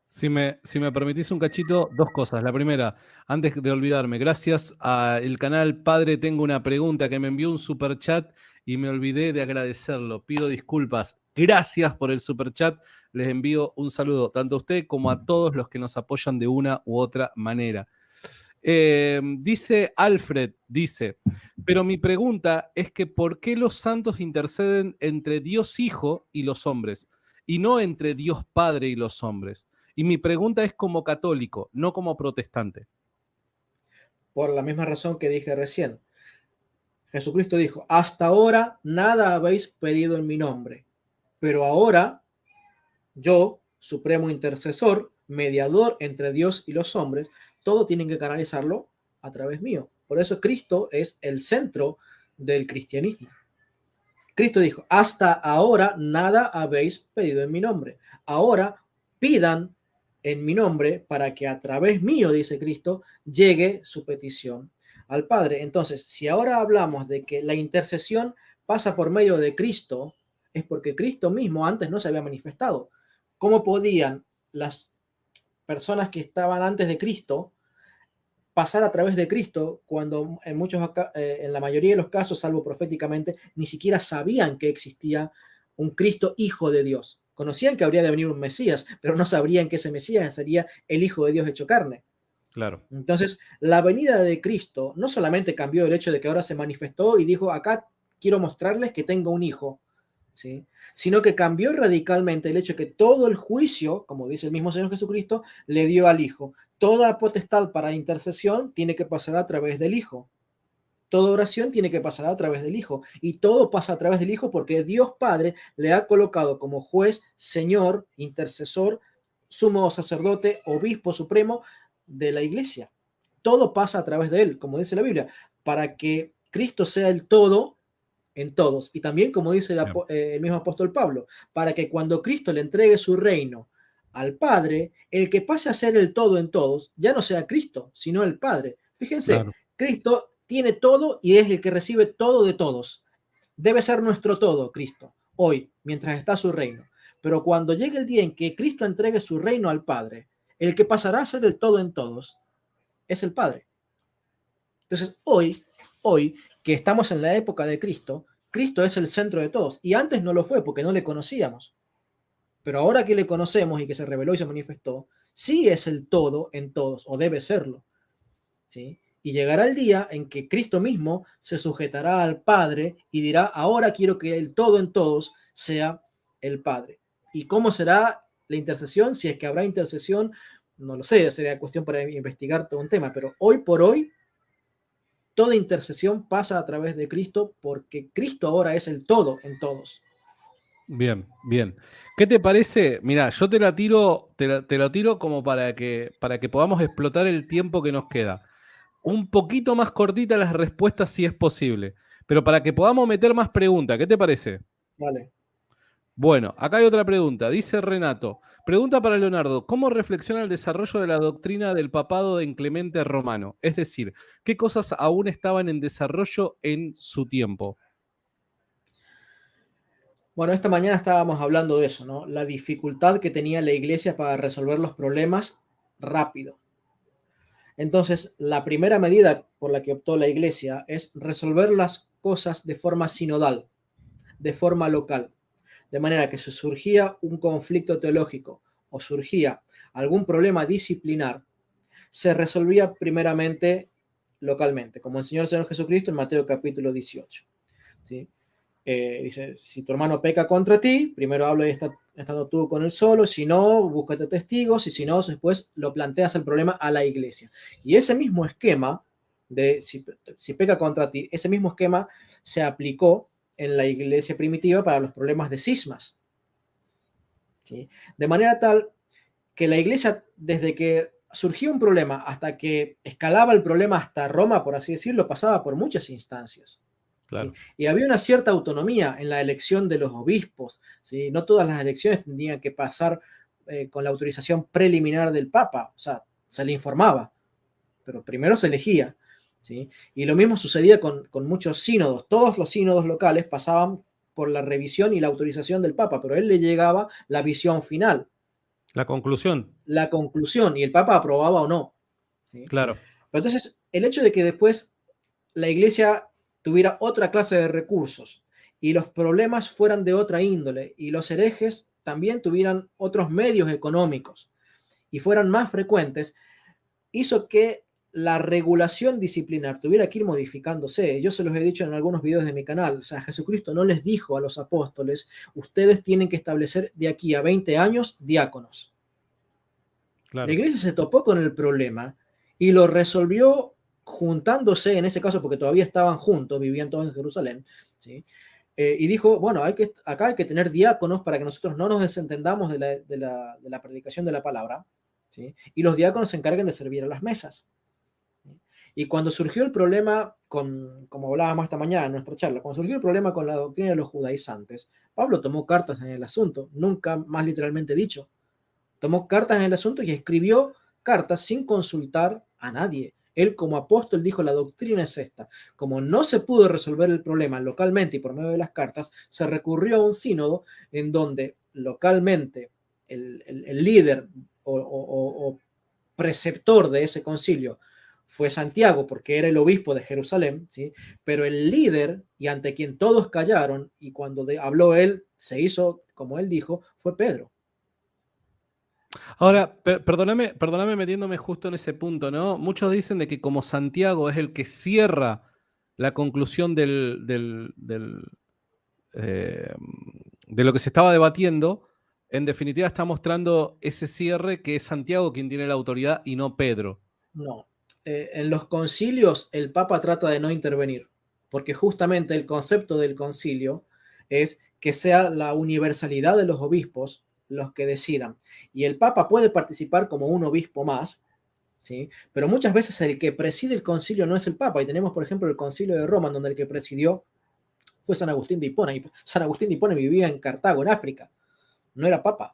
Si me permitís un cachito, dos cosas. La primera, antes de olvidarme, gracias al canal Padre Tengo una Pregunta que me envió un superchat y me olvidé de agradecerlo. Pido disculpas. Gracias por el superchat. Les envío un saludo tanto a usted como a todos los que nos apoyan de una u otra manera. Dice Alfred, pero mi pregunta es que ¿por qué los santos interceden entre Dios Hijo y los hombres y no entre Dios Padre y los hombres? Y mi pregunta es como católico, no como protestante. Por la misma razón que dije recién. Jesucristo dijo, hasta ahora nada habéis pedido en mi nombre, pero ahora yo, supremo intercesor, mediador entre Dios y los hombres, todo tienen que canalizarlo a través mío. Por eso Cristo es el centro del cristianismo. Cristo dijo, hasta ahora nada habéis pedido en mi nombre. Ahora pidan en mi nombre para que a través mío, dice Cristo, llegue su petición al Padre. Entonces, si ahora hablamos de que la intercesión pasa por medio de Cristo, es porque Cristo mismo antes no se había manifestado. ¿Cómo podían las personas que estaban antes de Cristo pasar a través de Cristo cuando en la mayoría de los casos, salvo proféticamente, ni siquiera sabían que existía un Cristo hijo de Dios? Conocían que habría de venir un Mesías, pero no sabrían que ese Mesías sería el Hijo de Dios hecho carne. Claro. Entonces, la venida de Cristo no solamente cambió el hecho de que ahora se manifestó y dijo, acá quiero mostrarles que tengo un hijo, ¿sí?, sino que cambió radicalmente el hecho de que todo el juicio, como dice el mismo Señor Jesucristo, le dio al Hijo. Toda potestad para intercesión tiene que pasar a través del Hijo. Toda oración tiene que pasar a través del Hijo. Y todo pasa a través del Hijo porque Dios Padre le ha colocado como juez, Señor, intercesor, sumo sacerdote, obispo supremo de la iglesia. Todo pasa a través de él, como dice la Biblia, para que Cristo sea el todo en todos. Y también, como dice el mismo apóstol Pablo, para que cuando Cristo le entregue su reino al Padre, el que pase a ser el todo en todos, ya no sea Cristo, sino el Padre. Fíjense, Claro. Cristo tiene todo y es el que recibe todo de todos. Debe ser nuestro todo, Cristo, hoy, mientras está su reino. Pero cuando llegue el día en que Cristo entregue su reino al Padre, el que pasará a ser el todo en todos es el Padre. Entonces, hoy que estamos en la época de Cristo, Cristo es el centro de todos. Y antes no lo fue porque no le conocíamos. Pero ahora que le conocemos y que se reveló y se manifestó, sí es el todo en todos, o debe serlo, ¿sí? Y llegará el día en que Cristo mismo se sujetará al Padre y dirá, ahora quiero que el todo en todos sea el Padre. ¿Y cómo será la intercesión? Si es que habrá intercesión, no lo sé, sería cuestión para investigar todo un tema, pero hoy por hoy, toda intercesión pasa a través de Cristo porque Cristo ahora es el todo en todos. Bien, bien. ¿Qué te parece? Mira, yo te la tiro, te lo tiro como para que podamos explotar el tiempo que nos queda. Un poquito más cortita las respuestas si es posible, pero para que podamos meter más preguntas, ¿qué te parece? Vale. Bueno, acá hay otra pregunta. Dice Renato. Pregunta para Leonardo. ¿Cómo reflexiona el desarrollo de la doctrina del papado de Clemente Romano? Es decir, ¿qué cosas aún estaban en desarrollo en su tiempo? Bueno, esta mañana estábamos hablando de eso, ¿no? La dificultad que tenía la iglesia para resolver los problemas rápido. Entonces, la primera medida por la que optó la iglesia es resolver las cosas de forma sinodal, de forma local. De manera que si surgía un conflicto teológico o surgía algún problema disciplinar, se resolvía primeramente localmente, como enseñó el Señor Jesucristo en Mateo capítulo 18. ¿Sí? Dice, si tu hermano peca contra ti, primero habla y estando tú con él solo, si no, búscate testigos, y si no, después lo planteas el problema a la iglesia. Y ese mismo esquema de si peca contra ti, ese mismo esquema se aplicó en la iglesia primitiva para los problemas de cismas. ¿Sí? De manera tal que la iglesia, desde que surgió un problema hasta que escalaba el problema hasta Roma, por así decirlo, pasaba por muchas instancias. Claro. ¿Sí? Y había una cierta autonomía en la elección de los obispos. ¿Sí? No todas las elecciones tendrían que pasar con la autorización preliminar del Papa, o sea, se le informaba, pero primero se elegía. ¿Sí? Y lo mismo sucedía con muchos sínodos. Todos los sínodos locales pasaban por la revisión y la autorización del Papa, pero a él le llegaba la visión final, La conclusión. la conclusión, y el Papa aprobaba o no. ¿Sí? Claro. Pero entonces, el hecho de que después la iglesia tuviera otra clase de recursos y los problemas fueran de otra índole y los herejes también tuvieran otros medios económicos y fueran más frecuentes, hizo que la regulación disciplinar tuviera que ir modificándose. Yo se los he dicho en algunos videos de mi canal. O sea, Jesucristo no les dijo a los apóstoles, ustedes tienen que establecer de aquí a 20 años diáconos. La Claro. iglesia se topó con el problema y lo resolvió juntándose, en ese caso porque todavía estaban juntos, vivían todos en Jerusalén, ¿sí? Y dijo, bueno, acá hay que tener diáconos para que nosotros no nos desentendamos de la predicación de la palabra, ¿sí? Y los diáconos se encarguen de servir a las mesas. ¿Sí? Y cuando surgió el problema como hablábamos esta mañana en nuestra charla, cuando surgió el problema con la doctrina de los judaizantes, Pablo tomó cartas en el asunto, nunca más literalmente dicho. Tomó cartas en el asunto y escribió cartas sin consultar a nadie. Él como apóstol dijo, la doctrina es esta. Como no se pudo resolver el problema localmente y por medio de las cartas, se recurrió a un sínodo en donde localmente el líder o preceptor de ese concilio fue Santiago, porque era el obispo de Jerusalén, ¿sí? Pero el líder, y ante quien todos callaron, y cuando habló él, se hizo como él dijo, fue Pedro. Ahora, perdóname metiéndome justo en ese punto, ¿no? Muchos dicen de que como Santiago es el que cierra la conclusión eh, de lo que se estaba debatiendo, en definitiva está mostrando ese cierre que es Santiago quien tiene la autoridad y no Pedro. No. En los concilios el Papa trata de no intervenir, porque justamente el concepto del concilio es que sea la universalidad de los obispos los que decidan. Y el Papa puede participar como un obispo más, ¿sí? Pero muchas veces el que preside el concilio no es el Papa. Y tenemos, por ejemplo, el concilio de Roma, donde el que presidió fue San Agustín de Hipona. Y San Agustín de Hipona vivía en Cartago, en África. No era papa.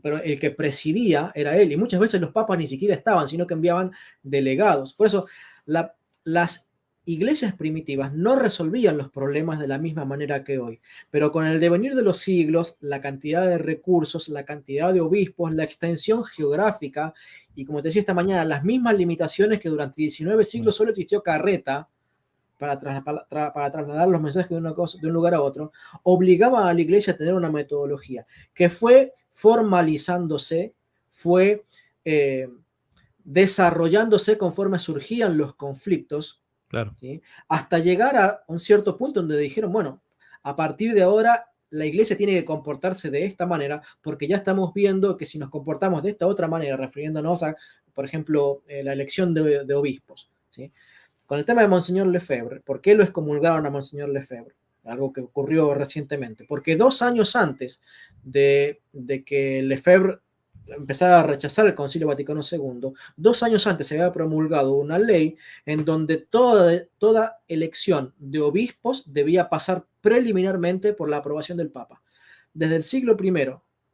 Pero el que presidía era él. Y muchas veces los papas ni siquiera estaban, sino que enviaban delegados. Por eso las iglesias primitivas no resolvían los problemas de la misma manera que hoy. Pero con el devenir de los siglos, la cantidad de recursos, la cantidad de obispos, la extensión geográfica y, como te decía esta mañana, las mismas limitaciones que durante 19 siglos solo existió carreta para trasladar los mensajes de un lugar a otro, obligaba a la iglesia a tener una metodología que fue formalizándose, fue desarrollándose conforme surgían los conflictos, Claro. ¿sí? Hasta llegar a un cierto punto donde dijeron, bueno, a partir de ahora la iglesia tiene que comportarse de esta manera, porque ya estamos viendo que si nos comportamos de esta otra manera, refiriéndonos a, por ejemplo, la elección de obispos, ¿sí? Con el tema de Monseñor Lefebvre, ¿por qué lo excomulgaron a Monseñor Lefebvre? Algo que ocurrió recientemente. Porque 2 años antes de que Lefebvre empezara a rechazar el Concilio Vaticano II, 2 años antes se había promulgado una ley en donde toda elección de obispos debía pasar preliminarmente por la aprobación del Papa. desde el siglo I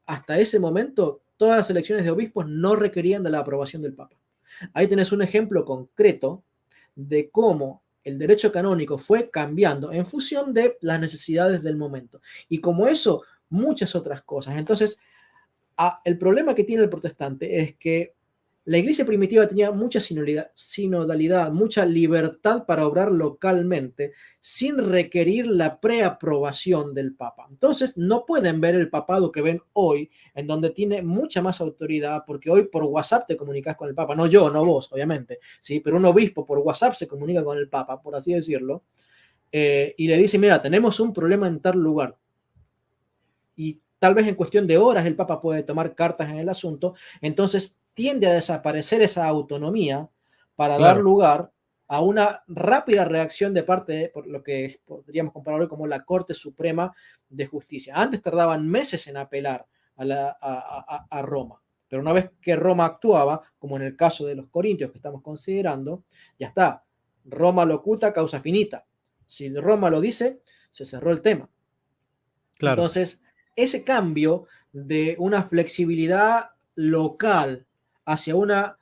hasta ese momento, todas las elecciones de obispos no requerían de la aprobación del Papa. Ahí tenés un ejemplo concreto de cómo el derecho canónico fue cambiando en función de las necesidades del momento. Y como eso, muchas otras cosas. Entonces, el problema que tiene el protestante es que la iglesia primitiva tenía mucha sinodalidad, mucha libertad para obrar localmente sin requerir la preaprobación del Papa. Entonces, no pueden ver el papado que ven hoy, en donde tiene mucha más autoridad, porque hoy por WhatsApp te comunicas con el Papa. No yo, no vos, obviamente, ¿sí? Pero un obispo por WhatsApp se comunica con el Papa, por así decirlo, y le dice, mira, tenemos un problema en tal lugar. Y tal vez en cuestión de horas el Papa puede tomar cartas en el asunto. Entonces, tiende a desaparecer esa autonomía para dar lugar a una rápida reacción de parte de por lo que podríamos comparar hoy como la Corte Suprema de Justicia. Antes tardaban meses en apelar a Roma, pero una vez que Roma actuaba, como en el caso de los corintios que estamos considerando, ya está. Roma locuta, causa finita. Si Roma lo dice, se cerró el tema. Claro. Entonces, ese cambio de una flexibilidad local hacia una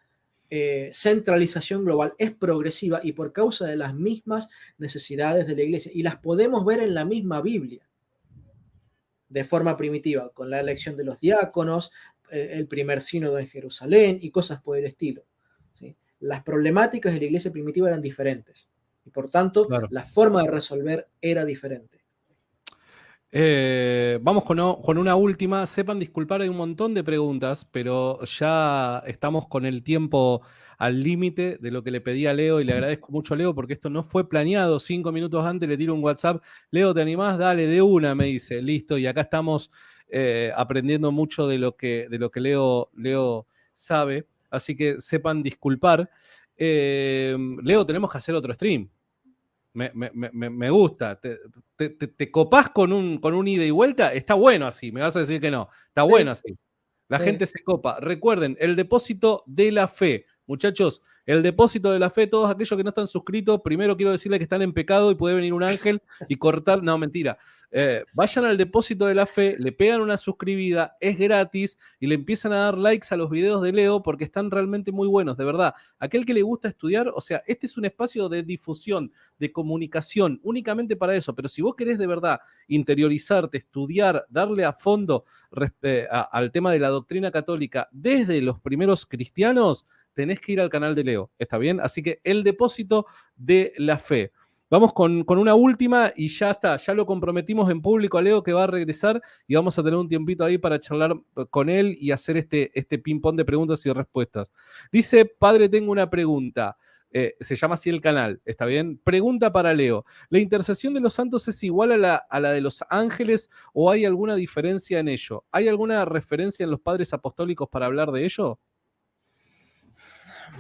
centralización global es progresiva y por causa de las mismas necesidades de la iglesia. Y las podemos ver en la misma Biblia de forma primitiva, con la elección de los diáconos, el primer sínodo en Jerusalén y cosas por el estilo. ¿Sí? Las problemáticas de la iglesia primitiva eran diferentes y por tanto la forma de resolver era diferente. Vamos con una última. Sepan disculpar, hay un montón de preguntas, pero ya estamos con el tiempo al límite de lo que le pedí a Leo y le agradezco mucho a Leo porque esto no fue planeado. 5 minutos antes le tiro un WhatsApp. Leo, ¿te animás? Dale, de una, me dice. Listo, y acá estamos aprendiendo mucho de lo que Leo sabe, así que sepan disculpar. Leo, tenemos que hacer otro stream. Me gusta. ¿Te copás con un ida y vuelta? Está bueno así, me vas a decir que no. Está bueno así. La gente se copa. Recuerden, el depósito de la fe. Muchachos, el depósito de la fe, todos aquellos que no están suscritos, primero quiero decirles que están en pecado y puede venir un ángel y cortar. No, mentira. Vayan al depósito de la fe, le pegan una suscribida, es gratis y le empiezan a dar likes a los videos de Leo porque están realmente muy buenos, de verdad. Aquel que le gusta estudiar, o sea, este es un espacio de difusión, de comunicación, únicamente para eso. Pero si vos querés de verdad interiorizarte, estudiar, darle a fondo al tema de la doctrina católica desde los primeros cristianos, tenés que ir al canal de Leo, ¿está bien? Así que el depósito de la fe. Vamos con una última y ya está, ya lo comprometimos en público a Leo que va a regresar y vamos a tener un tiempito ahí para charlar con él y hacer este ping-pong de preguntas y respuestas. Dice, padre, tengo una pregunta. Se llama así el canal, ¿está bien? Pregunta para Leo. ¿La intercesión de los santos es igual a la de los ángeles o hay alguna diferencia en ello? ¿Hay alguna referencia en los padres apostólicos para hablar de ello?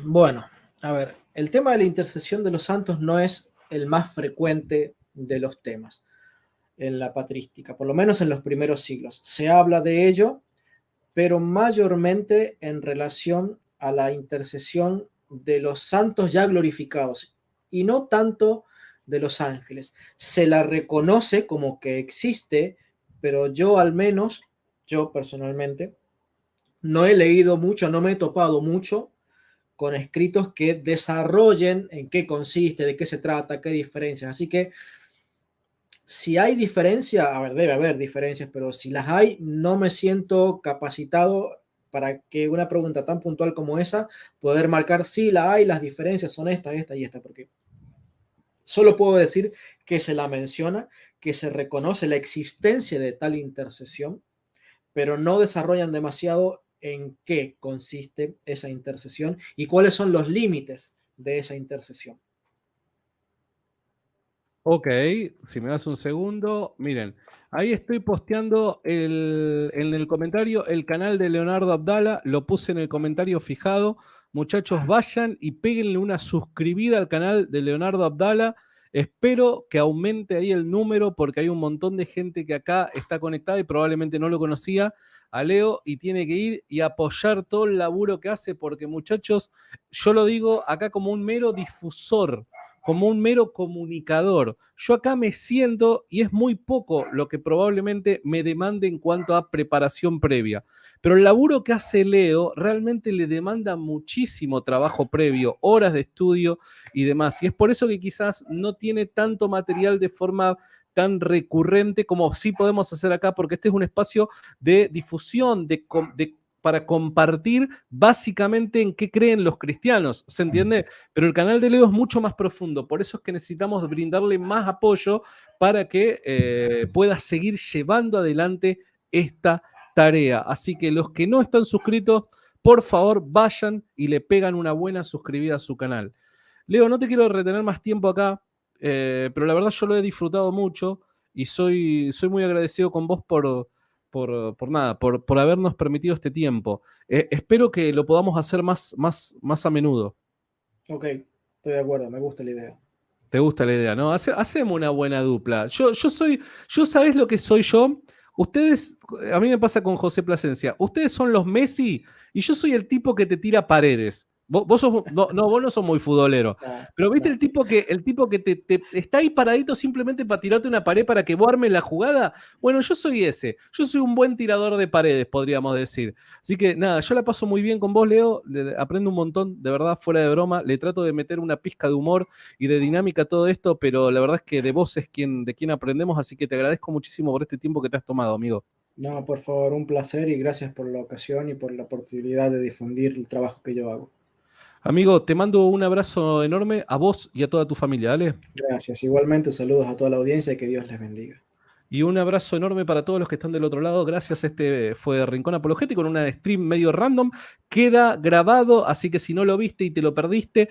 Bueno, a ver, el tema de la intercesión de los santos no es el más frecuente de los temas en la patrística, por lo menos en los primeros siglos. Se habla de ello, pero mayormente en relación a la intercesión de los santos ya glorificados y no tanto de los ángeles. Se la reconoce como que existe, pero yo al menos, yo personalmente, no he leído mucho, no me he topado mucho con escritos que desarrollen en qué consiste, de qué se trata, qué diferencias. Así que si hay diferencia, a ver, debe haber diferencias, pero si las hay, no me siento capacitado para que una pregunta tan puntual como esa, poder marcar si la hay, las diferencias son esta y esta, porque solo puedo decir que se la menciona, que se reconoce la existencia de tal intercesión, pero no desarrollan demasiado en qué consiste esa intercesión y cuáles son los límites de esa intercesión. Ok, si me das un segundo, miren, ahí estoy posteando en el comentario el canal de Leonardo Abdala, lo puse en el comentario fijado. Muchachos, vayan y péguenle una suscribida al canal de Leonardo Abdala. Espero que aumente ahí el número porque hay un montón de gente que acá está conectada y probablemente no lo conocía a Leo y tiene que ir y apoyar todo el laburo que hace porque, muchachos, yo lo digo acá como un mero difusor, como un mero comunicador. Yo acá me siento y es muy poco lo que probablemente me demande en cuanto a preparación previa. Pero el laburo que hace Leo realmente le demanda muchísimo trabajo previo, horas de estudio y demás. Y es por eso que quizás no tiene tanto material de forma tan recurrente como sí podemos hacer acá, porque este es un espacio de difusión, para compartir básicamente en qué creen los cristianos, ¿se entiende? Pero el canal de Leo es mucho más profundo, por eso es que necesitamos brindarle más apoyo para que pueda seguir llevando adelante esta tarea. Así que los que no están suscritos, por favor vayan y le pegan una buena suscribida a su canal. Leo, no te quiero retener más tiempo acá, pero la verdad yo lo he disfrutado mucho y soy muy agradecido con vos por habernos permitido este tiempo. Espero que lo podamos hacer más a menudo. Ok, estoy de acuerdo, me gusta la idea. ¿Te gusta la idea, no? Hacemos una buena dupla. Yo ¿sabés lo que soy yo? Ustedes, a mí me pasa con José Plasencia, ustedes son los Messi y yo soy el tipo que te tira paredes. Vos vos no sos muy futbolero. No, Pero viste no. el tipo que te está ahí paradito simplemente para tirarte una pared para que vos armes la jugada. Bueno, yo soy ese. Yo soy un buen tirador de paredes, podríamos decir. Así que nada, yo la paso muy bien con vos, Leo. Aprendo un montón, de verdad, fuera de broma. Le trato de meter una pizca de humor y de dinámica a todo esto, pero la verdad es que de vos es de quien aprendemos, así que te agradezco muchísimo por este tiempo que te has tomado, amigo. No, por favor, un placer y gracias por la ocasión y por la oportunidad de difundir el trabajo que yo hago. Amigo, te mando un abrazo enorme a vos y a toda tu familia, ¿dale? Gracias. Igualmente, saludos a toda la audiencia y que Dios les bendiga. Y un abrazo enorme para todos los que están del otro lado. Gracias. Este fue Rincón Apologético en una stream medio random. Queda grabado, así que si no lo viste y te lo perdiste,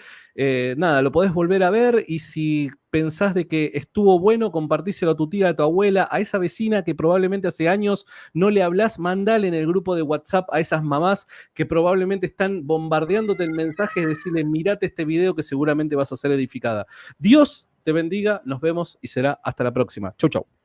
nada, lo podés volver a ver. Y si pensás de que estuvo bueno, compartíselo a tu tía, a tu abuela, a esa vecina que probablemente hace años no le hablás, mandale en el grupo de WhatsApp a esas mamás que probablemente están bombardeándote el mensaje, decirle, mirate este video que seguramente vas a ser edificada. Dios te bendiga, nos vemos y será hasta la próxima. Chau, chau.